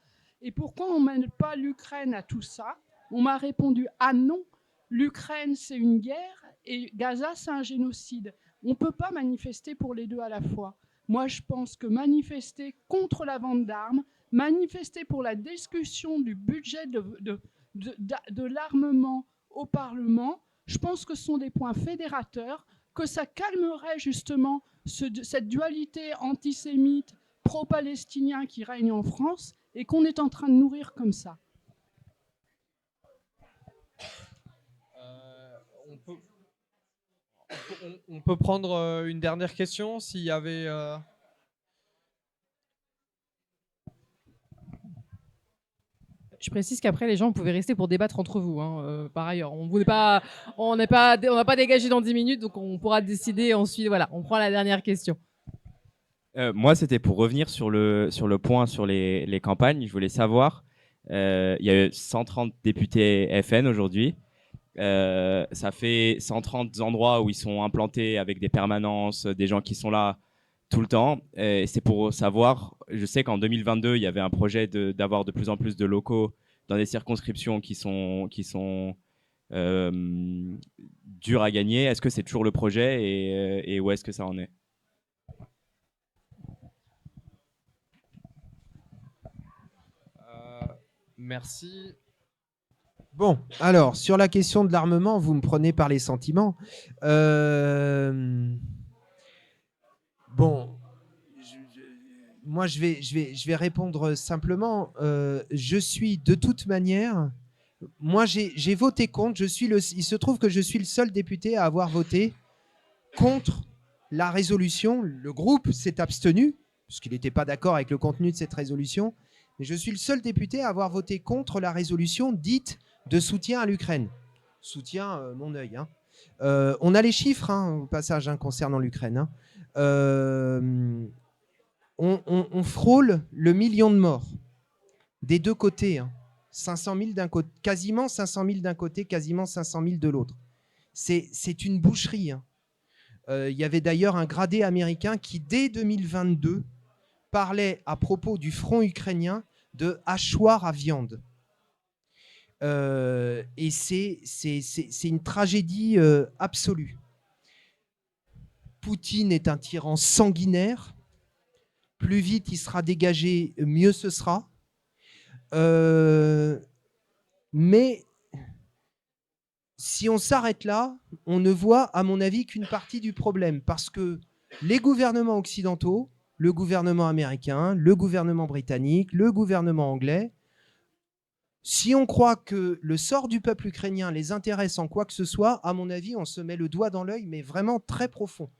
Speaker 13: Et pourquoi on ne mène pas l'Ukraine à tout ça ? On m'a répondu, ah non, l'Ukraine, c'est une guerre et Gaza, c'est un génocide. On ne peut pas manifester pour les deux à la fois. Moi, je pense que manifester contre la vente d'armes, manifester pour la discussion du budget de l'armement au Parlement, je pense que ce sont des points fédérateurs, que ça calmerait justement cette dualité antisémite pro-palestinien qui règne en France et qu'on est en train de nourrir comme ça.
Speaker 1: On peut prendre une dernière question s'il y avait...
Speaker 14: Je précise qu'après, les gens pouvaient rester pour débattre entre vous. Hein. Par ailleurs, on n'a pas dégagé dans 10 minutes, donc on pourra décider ensuite. Voilà, on prend la dernière question.
Speaker 15: Moi, c'était pour revenir sur le point sur les campagnes. Je voulais savoir, il y a 130 députés FN aujourd'hui. Ça fait 130 endroits où ils sont implantés avec des permanences, des gens qui sont là tout le temps. Et c'est pour savoir, je sais qu'en 2022, il y avait un projet d'avoir de plus en plus de locaux dans des circonscriptions qui sont dures à gagner. Est-ce que c'est toujours le projet et où est-ce que ça en est?
Speaker 1: Merci.
Speaker 3: Bon, alors, sur la question de l'armement, vous me prenez par les sentiments. Bon, moi, je vais répondre simplement. Je suis de toute manière... Moi, j'ai voté contre. Il se trouve que je suis le seul député à avoir voté contre la résolution. Le groupe s'est abstenu, parce qu'il n'était pas d'accord avec le contenu de cette résolution. Mais je suis le seul député à avoir voté contre la résolution dite de soutien à l'Ukraine. Soutien, mon œil. Hein. On a les chiffres, au passage, concernant l'Ukraine. On frôle le 1 million de morts des deux côtés. 500 000 d'un côté, quasiment 500 000 d'un côté, quasiment 500 000 de l'autre. C'est une boucherie. Il y avait d'ailleurs un gradé américain qui, dès 2022, parlait à propos du front ukrainien de hachoir à viande. Et c'est une tragédie absolue. Poutine est un tyran sanguinaire. Plus vite il sera dégagé, mieux ce sera. Mais si on s'arrête là, on ne voit, à mon avis, qu'une partie du problème. Parce que les gouvernements occidentaux, le gouvernement américain, le gouvernement britannique, le gouvernement anglais, si on croit que le sort du peuple ukrainien les intéresse en quoi que ce soit, à mon avis, on se met le doigt dans l'œil, mais vraiment très profond.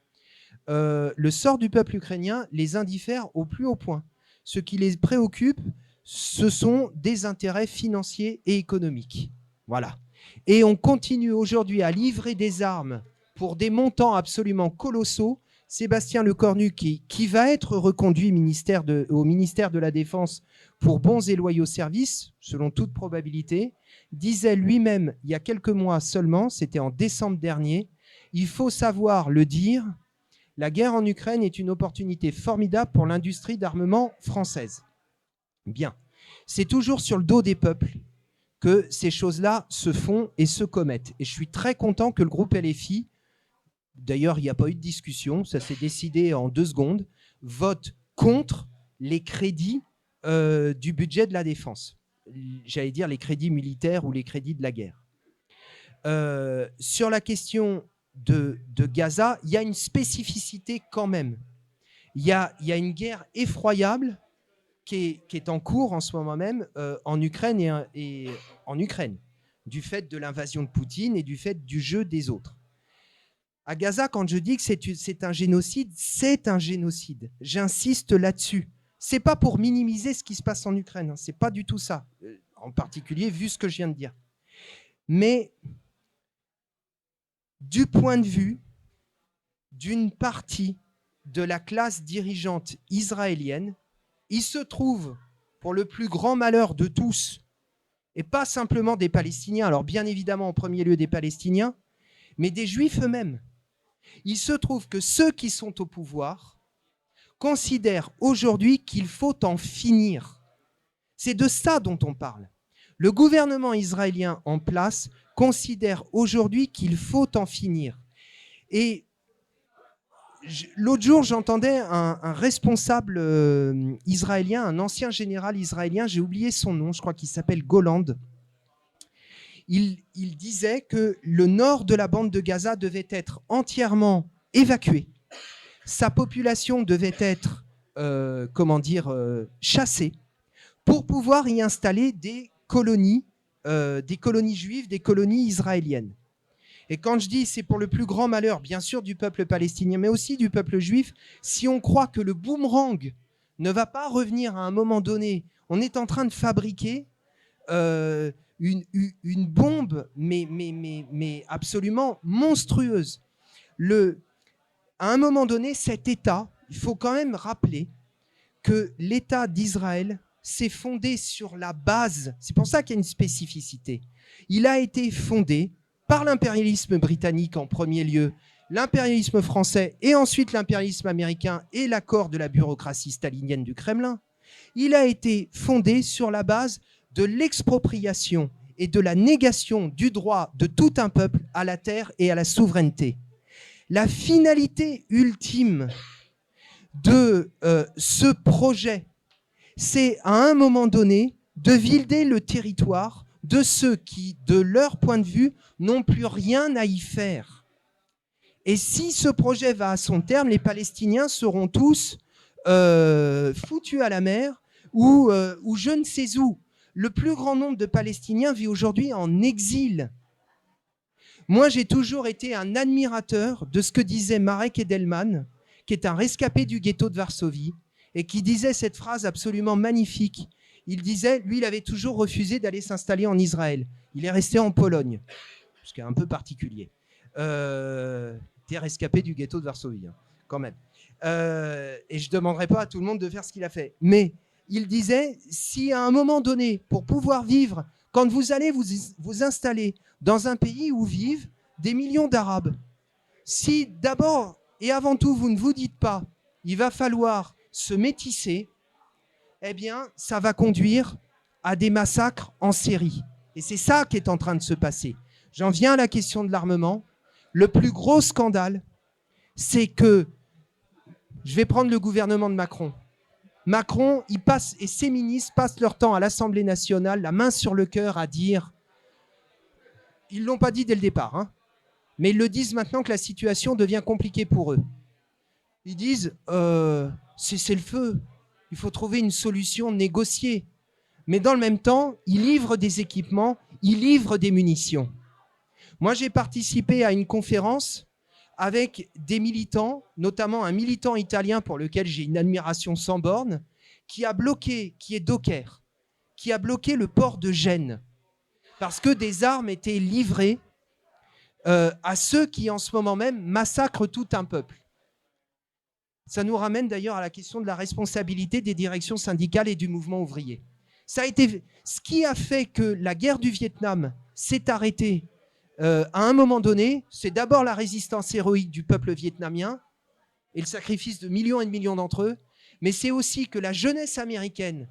Speaker 3: Le sort du peuple ukrainien les indiffère au plus haut point. Ce qui les préoccupe, ce sont des intérêts financiers et économiques. Voilà. Et on continue aujourd'hui à livrer des armes pour des montants absolument colossaux. Sébastien Lecornu, qui va être reconduit au ministère de la Défense pour bons et loyaux services, selon toute probabilité, disait lui-même, il y a quelques mois seulement, c'était en décembre dernier, il faut savoir le dire, la guerre en Ukraine est une opportunité formidable pour l'industrie d'armement française. Bien. C'est toujours sur le dos des peuples que ces choses-là se font et se commettent. Et je suis très content que le groupe LFI, d'ailleurs, il n'y a pas eu de discussion, ça s'est décidé en 2 secondes, vote contre les crédits du budget de la défense. J'allais dire les crédits militaires ou les crédits de la guerre. Sur la question de Gaza, il y a une spécificité quand même. Il y a une guerre effroyable qui est en cours en ce moment même en Ukraine et en Ukraine, du fait de l'invasion de Poutine et du fait du jeu des autres. À Gaza, quand je dis que c'est un génocide, c'est un génocide. J'insiste là-dessus. C'est pas pour minimiser ce qui se passe en Ukraine, c'est pas du tout ça, en particulier vu ce que je viens de dire. Mais du point de vue d'une partie de la classe dirigeante israélienne, il se trouve, pour le plus grand malheur de tous, et pas simplement des Palestiniens, alors bien évidemment en premier lieu des Palestiniens, mais des Juifs eux-mêmes. Il se trouve que ceux qui sont au pouvoir considèrent aujourd'hui qu'il faut en finir. C'est de ça dont on parle. Le gouvernement israélien en place considère aujourd'hui qu'il faut en finir. Et l'autre jour, j'entendais un responsable israélien, un ancien général israélien, j'ai oublié son nom, je crois qu'il s'appelle Goland. Il disait que le nord de la bande de Gaza devait être entièrement évacué. Sa population devait être, chassée pour pouvoir y installer des colonies juives, des colonies israéliennes. Et quand je dis c'est pour le plus grand malheur, bien sûr, du peuple palestinien, mais aussi du peuple juif, si on croit que le boomerang ne va pas revenir à un moment donné, on est en train de fabriquer une bombe, mais absolument monstrueuse. À un moment donné, cet État, il faut quand même rappeler que l'État d'Israël s'est fondé sur la base, c'est pour ça qu'il y a une spécificité. Il a été fondé par l'impérialisme britannique en premier lieu, l'impérialisme français et ensuite l'impérialisme américain et l'accord de la bureaucratie stalinienne du Kremlin. Il a été fondé sur la base de l'expropriation et de la négation du droit de tout un peuple à la terre et à la souveraineté. La finalité ultime de ce projet, c'est à un moment donné de vider le territoire de ceux qui, de leur point de vue, n'ont plus rien à y faire. Et si ce projet va à son terme, les Palestiniens seront tous foutus à la mer ou je ne sais où. Le plus grand nombre de Palestiniens vit aujourd'hui en exil. Moi, j'ai toujours été un admirateur de ce que disait Marek Edelman, qui est un rescapé du ghetto de Varsovie, et qui disait cette phrase absolument magnifique. Il disait, lui, il avait toujours refusé d'aller s'installer en Israël. Il est resté en Pologne, ce qui est un peu particulier. Il était rescapé du ghetto de Varsovie, hein, quand même. Et je ne demanderai pas à tout le monde de faire ce qu'il a fait. Mais il disait, si à un moment donné, pour pouvoir vivre, quand vous allez vous installer dans un pays où vivent des millions d'Arabes, si d'abord et avant tout, vous ne vous dites pas, il va falloir se métisser, eh bien, ça va conduire à des massacres en série. Et c'est ça qui est en train de se passer. J'en viens à la question de l'armement. Le plus gros scandale, c'est que, je vais prendre le gouvernement de Macron. Macron, il passe, et ses ministres passent leur temps à l'Assemblée nationale, la main sur le cœur, à dire, ils ne l'ont pas dit dès le départ, hein, mais ils le disent maintenant que la situation devient compliquée pour eux. Ils disent, c'est le feu, il faut trouver une solution négociée. Mais dans le même temps, ils livrent des équipements, ils livrent des munitions. Moi, j'ai participé à une conférence avec des militants, notamment un militant italien pour lequel j'ai une admiration sans borne, qui a bloqué, qui est docker, qui a bloqué le port de Gênes, parce que des armes étaient livrées à ceux qui, en ce moment même, massacrent tout un peuple. Ça nous ramène d'ailleurs à la question de la responsabilité des directions syndicales et du mouvement ouvrier. Ça a été ce qui a fait que la guerre du Vietnam s'est arrêtée à un moment donné. C'est d'abord la résistance héroïque du peuple vietnamien et le sacrifice de millions et de millions d'entre eux, mais c'est aussi que la jeunesse américaine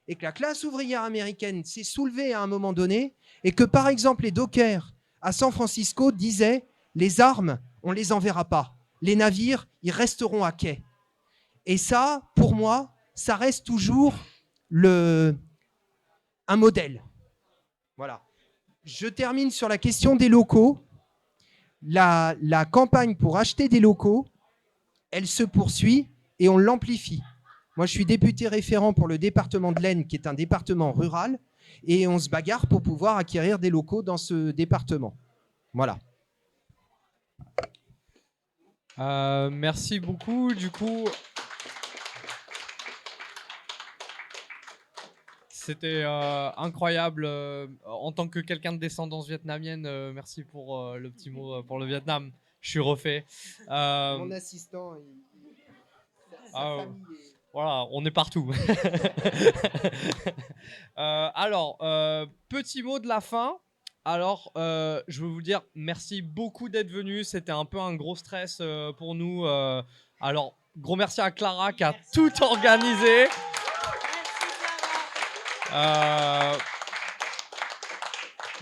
Speaker 3: et que la classe ouvrière américaine s'est soulevée à un moment donné et que, par exemple, les dockers à San Francisco disaient « les armes, on ne les enverra pas. Les navires, ils resteront à quai. » Et ça, pour moi, ça reste toujours un modèle. Voilà. Je termine sur la question des locaux. La campagne pour acheter des locaux, elle se poursuit et on l'amplifie. Moi, je suis député référent pour le département de l'Aisne, qui est un département rural, et on se bagarre pour pouvoir acquérir des locaux dans ce département. Voilà.
Speaker 1: Merci beaucoup. Du coup, c'était incroyable. En tant que quelqu'un de descendance vietnamienne, merci pour le petit mot pour le Vietnam. Je suis refait.
Speaker 3: Mon assistant, sa famille est...
Speaker 1: Voilà, on est partout. Alors, petit mot de la fin. Alors, je veux vous dire merci beaucoup d'être venu. C'était un peu un gros stress pour nous. Alors, gros merci à Clara qui a tout organisé.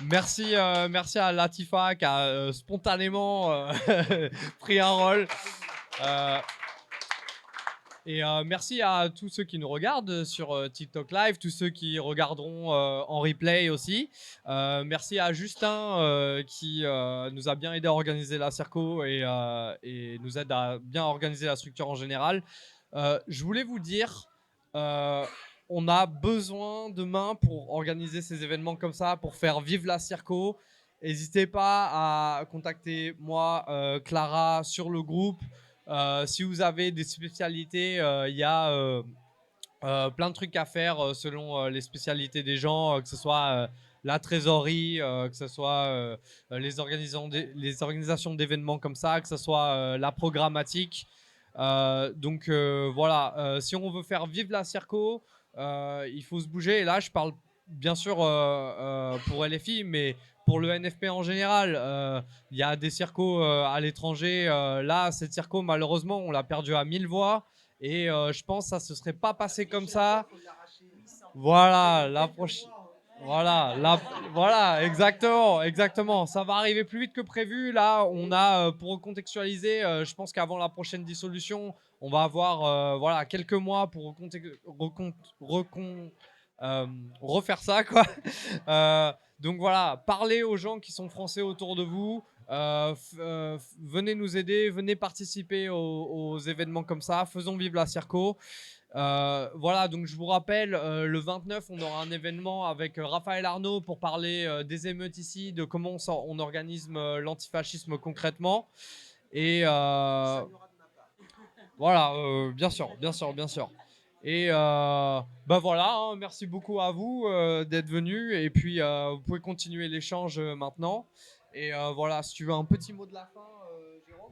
Speaker 1: Merci à Latifa qui a spontanément pris un rôle. Et merci à tous ceux qui nous regardent sur TikTok Live, tous ceux qui regarderont en replay aussi. Merci à Justin qui nous a bien aidé à organiser la Circo et nous aide à bien organiser la structure en général. Je voulais vous dire, on a besoin de main pour organiser ces événements comme ça, pour faire vivre la Circo. N'hésitez pas à contacter moi, Clara, sur le groupe. Si vous avez des spécialités, il y a plein de trucs à faire selon les spécialités des gens, que ce soit la trésorerie, que ce soit les organisations d'événements comme ça, que ce soit la programmatique. Donc voilà, si on veut faire vivre la Circo, il faut se bouger. Et là, je parle bien sûr pour LFI, mais pour le NFP en général, il y a des circos à l'étranger. Là, cette circo, malheureusement, on l'a perdu à 1000 voix. Et je pense que ça ne se serait pas passé comme ça. Voilà, la prochaine. Voilà, exactement. Ça va arriver plus vite que prévu. Là, on a, pour recontextualiser, je pense qu'avant la prochaine dissolution, on va avoir quelques mois pour refaire ça, quoi. Donc voilà, parlez aux gens qui sont français autour de vous. Venez nous aider, venez participer aux événements comme ça. Faisons vivre la Circo. Voilà, donc je vous rappelle, le 29, on aura un événement avec Raphaël Arnaud pour parler des émeutes ici, de comment on organise l'antifascisme concrètement. Et voilà, bien sûr. Et voilà, hein, merci beaucoup à vous d'être venus. Et puis, vous pouvez continuer l'échange maintenant. Et voilà, si tu veux un petit mot de la fin, Jérôme.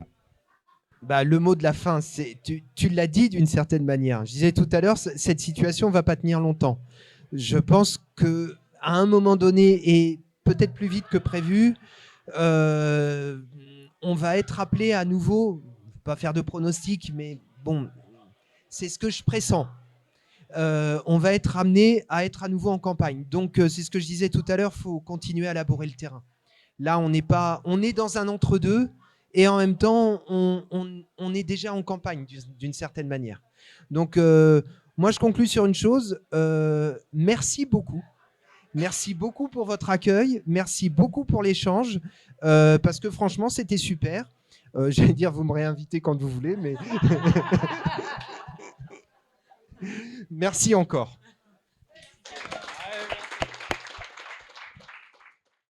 Speaker 3: Le mot de la fin, c'est tu l'as dit d'une certaine manière. Je disais tout à l'heure, cette situation ne va pas tenir longtemps. Je pense qu'à un moment donné, et peut-être plus vite que prévu, on va être appelé à nouveau, pas faire de pronostics, mais bon, c'est ce que je pressens. On va être amené à être à nouveau en campagne. Donc, c'est ce que je disais tout à l'heure, il faut continuer à labourer le terrain. Là, on est dans un entre-deux. Et en même temps, on est déjà en campagne d'une certaine manière. Donc, moi, je conclue sur une chose. Merci beaucoup. Merci beaucoup pour votre accueil. Merci beaucoup pour l'échange. Parce que franchement, c'était super. J'allais dire, vous me réinvitez quand vous voulez. Mais merci encore.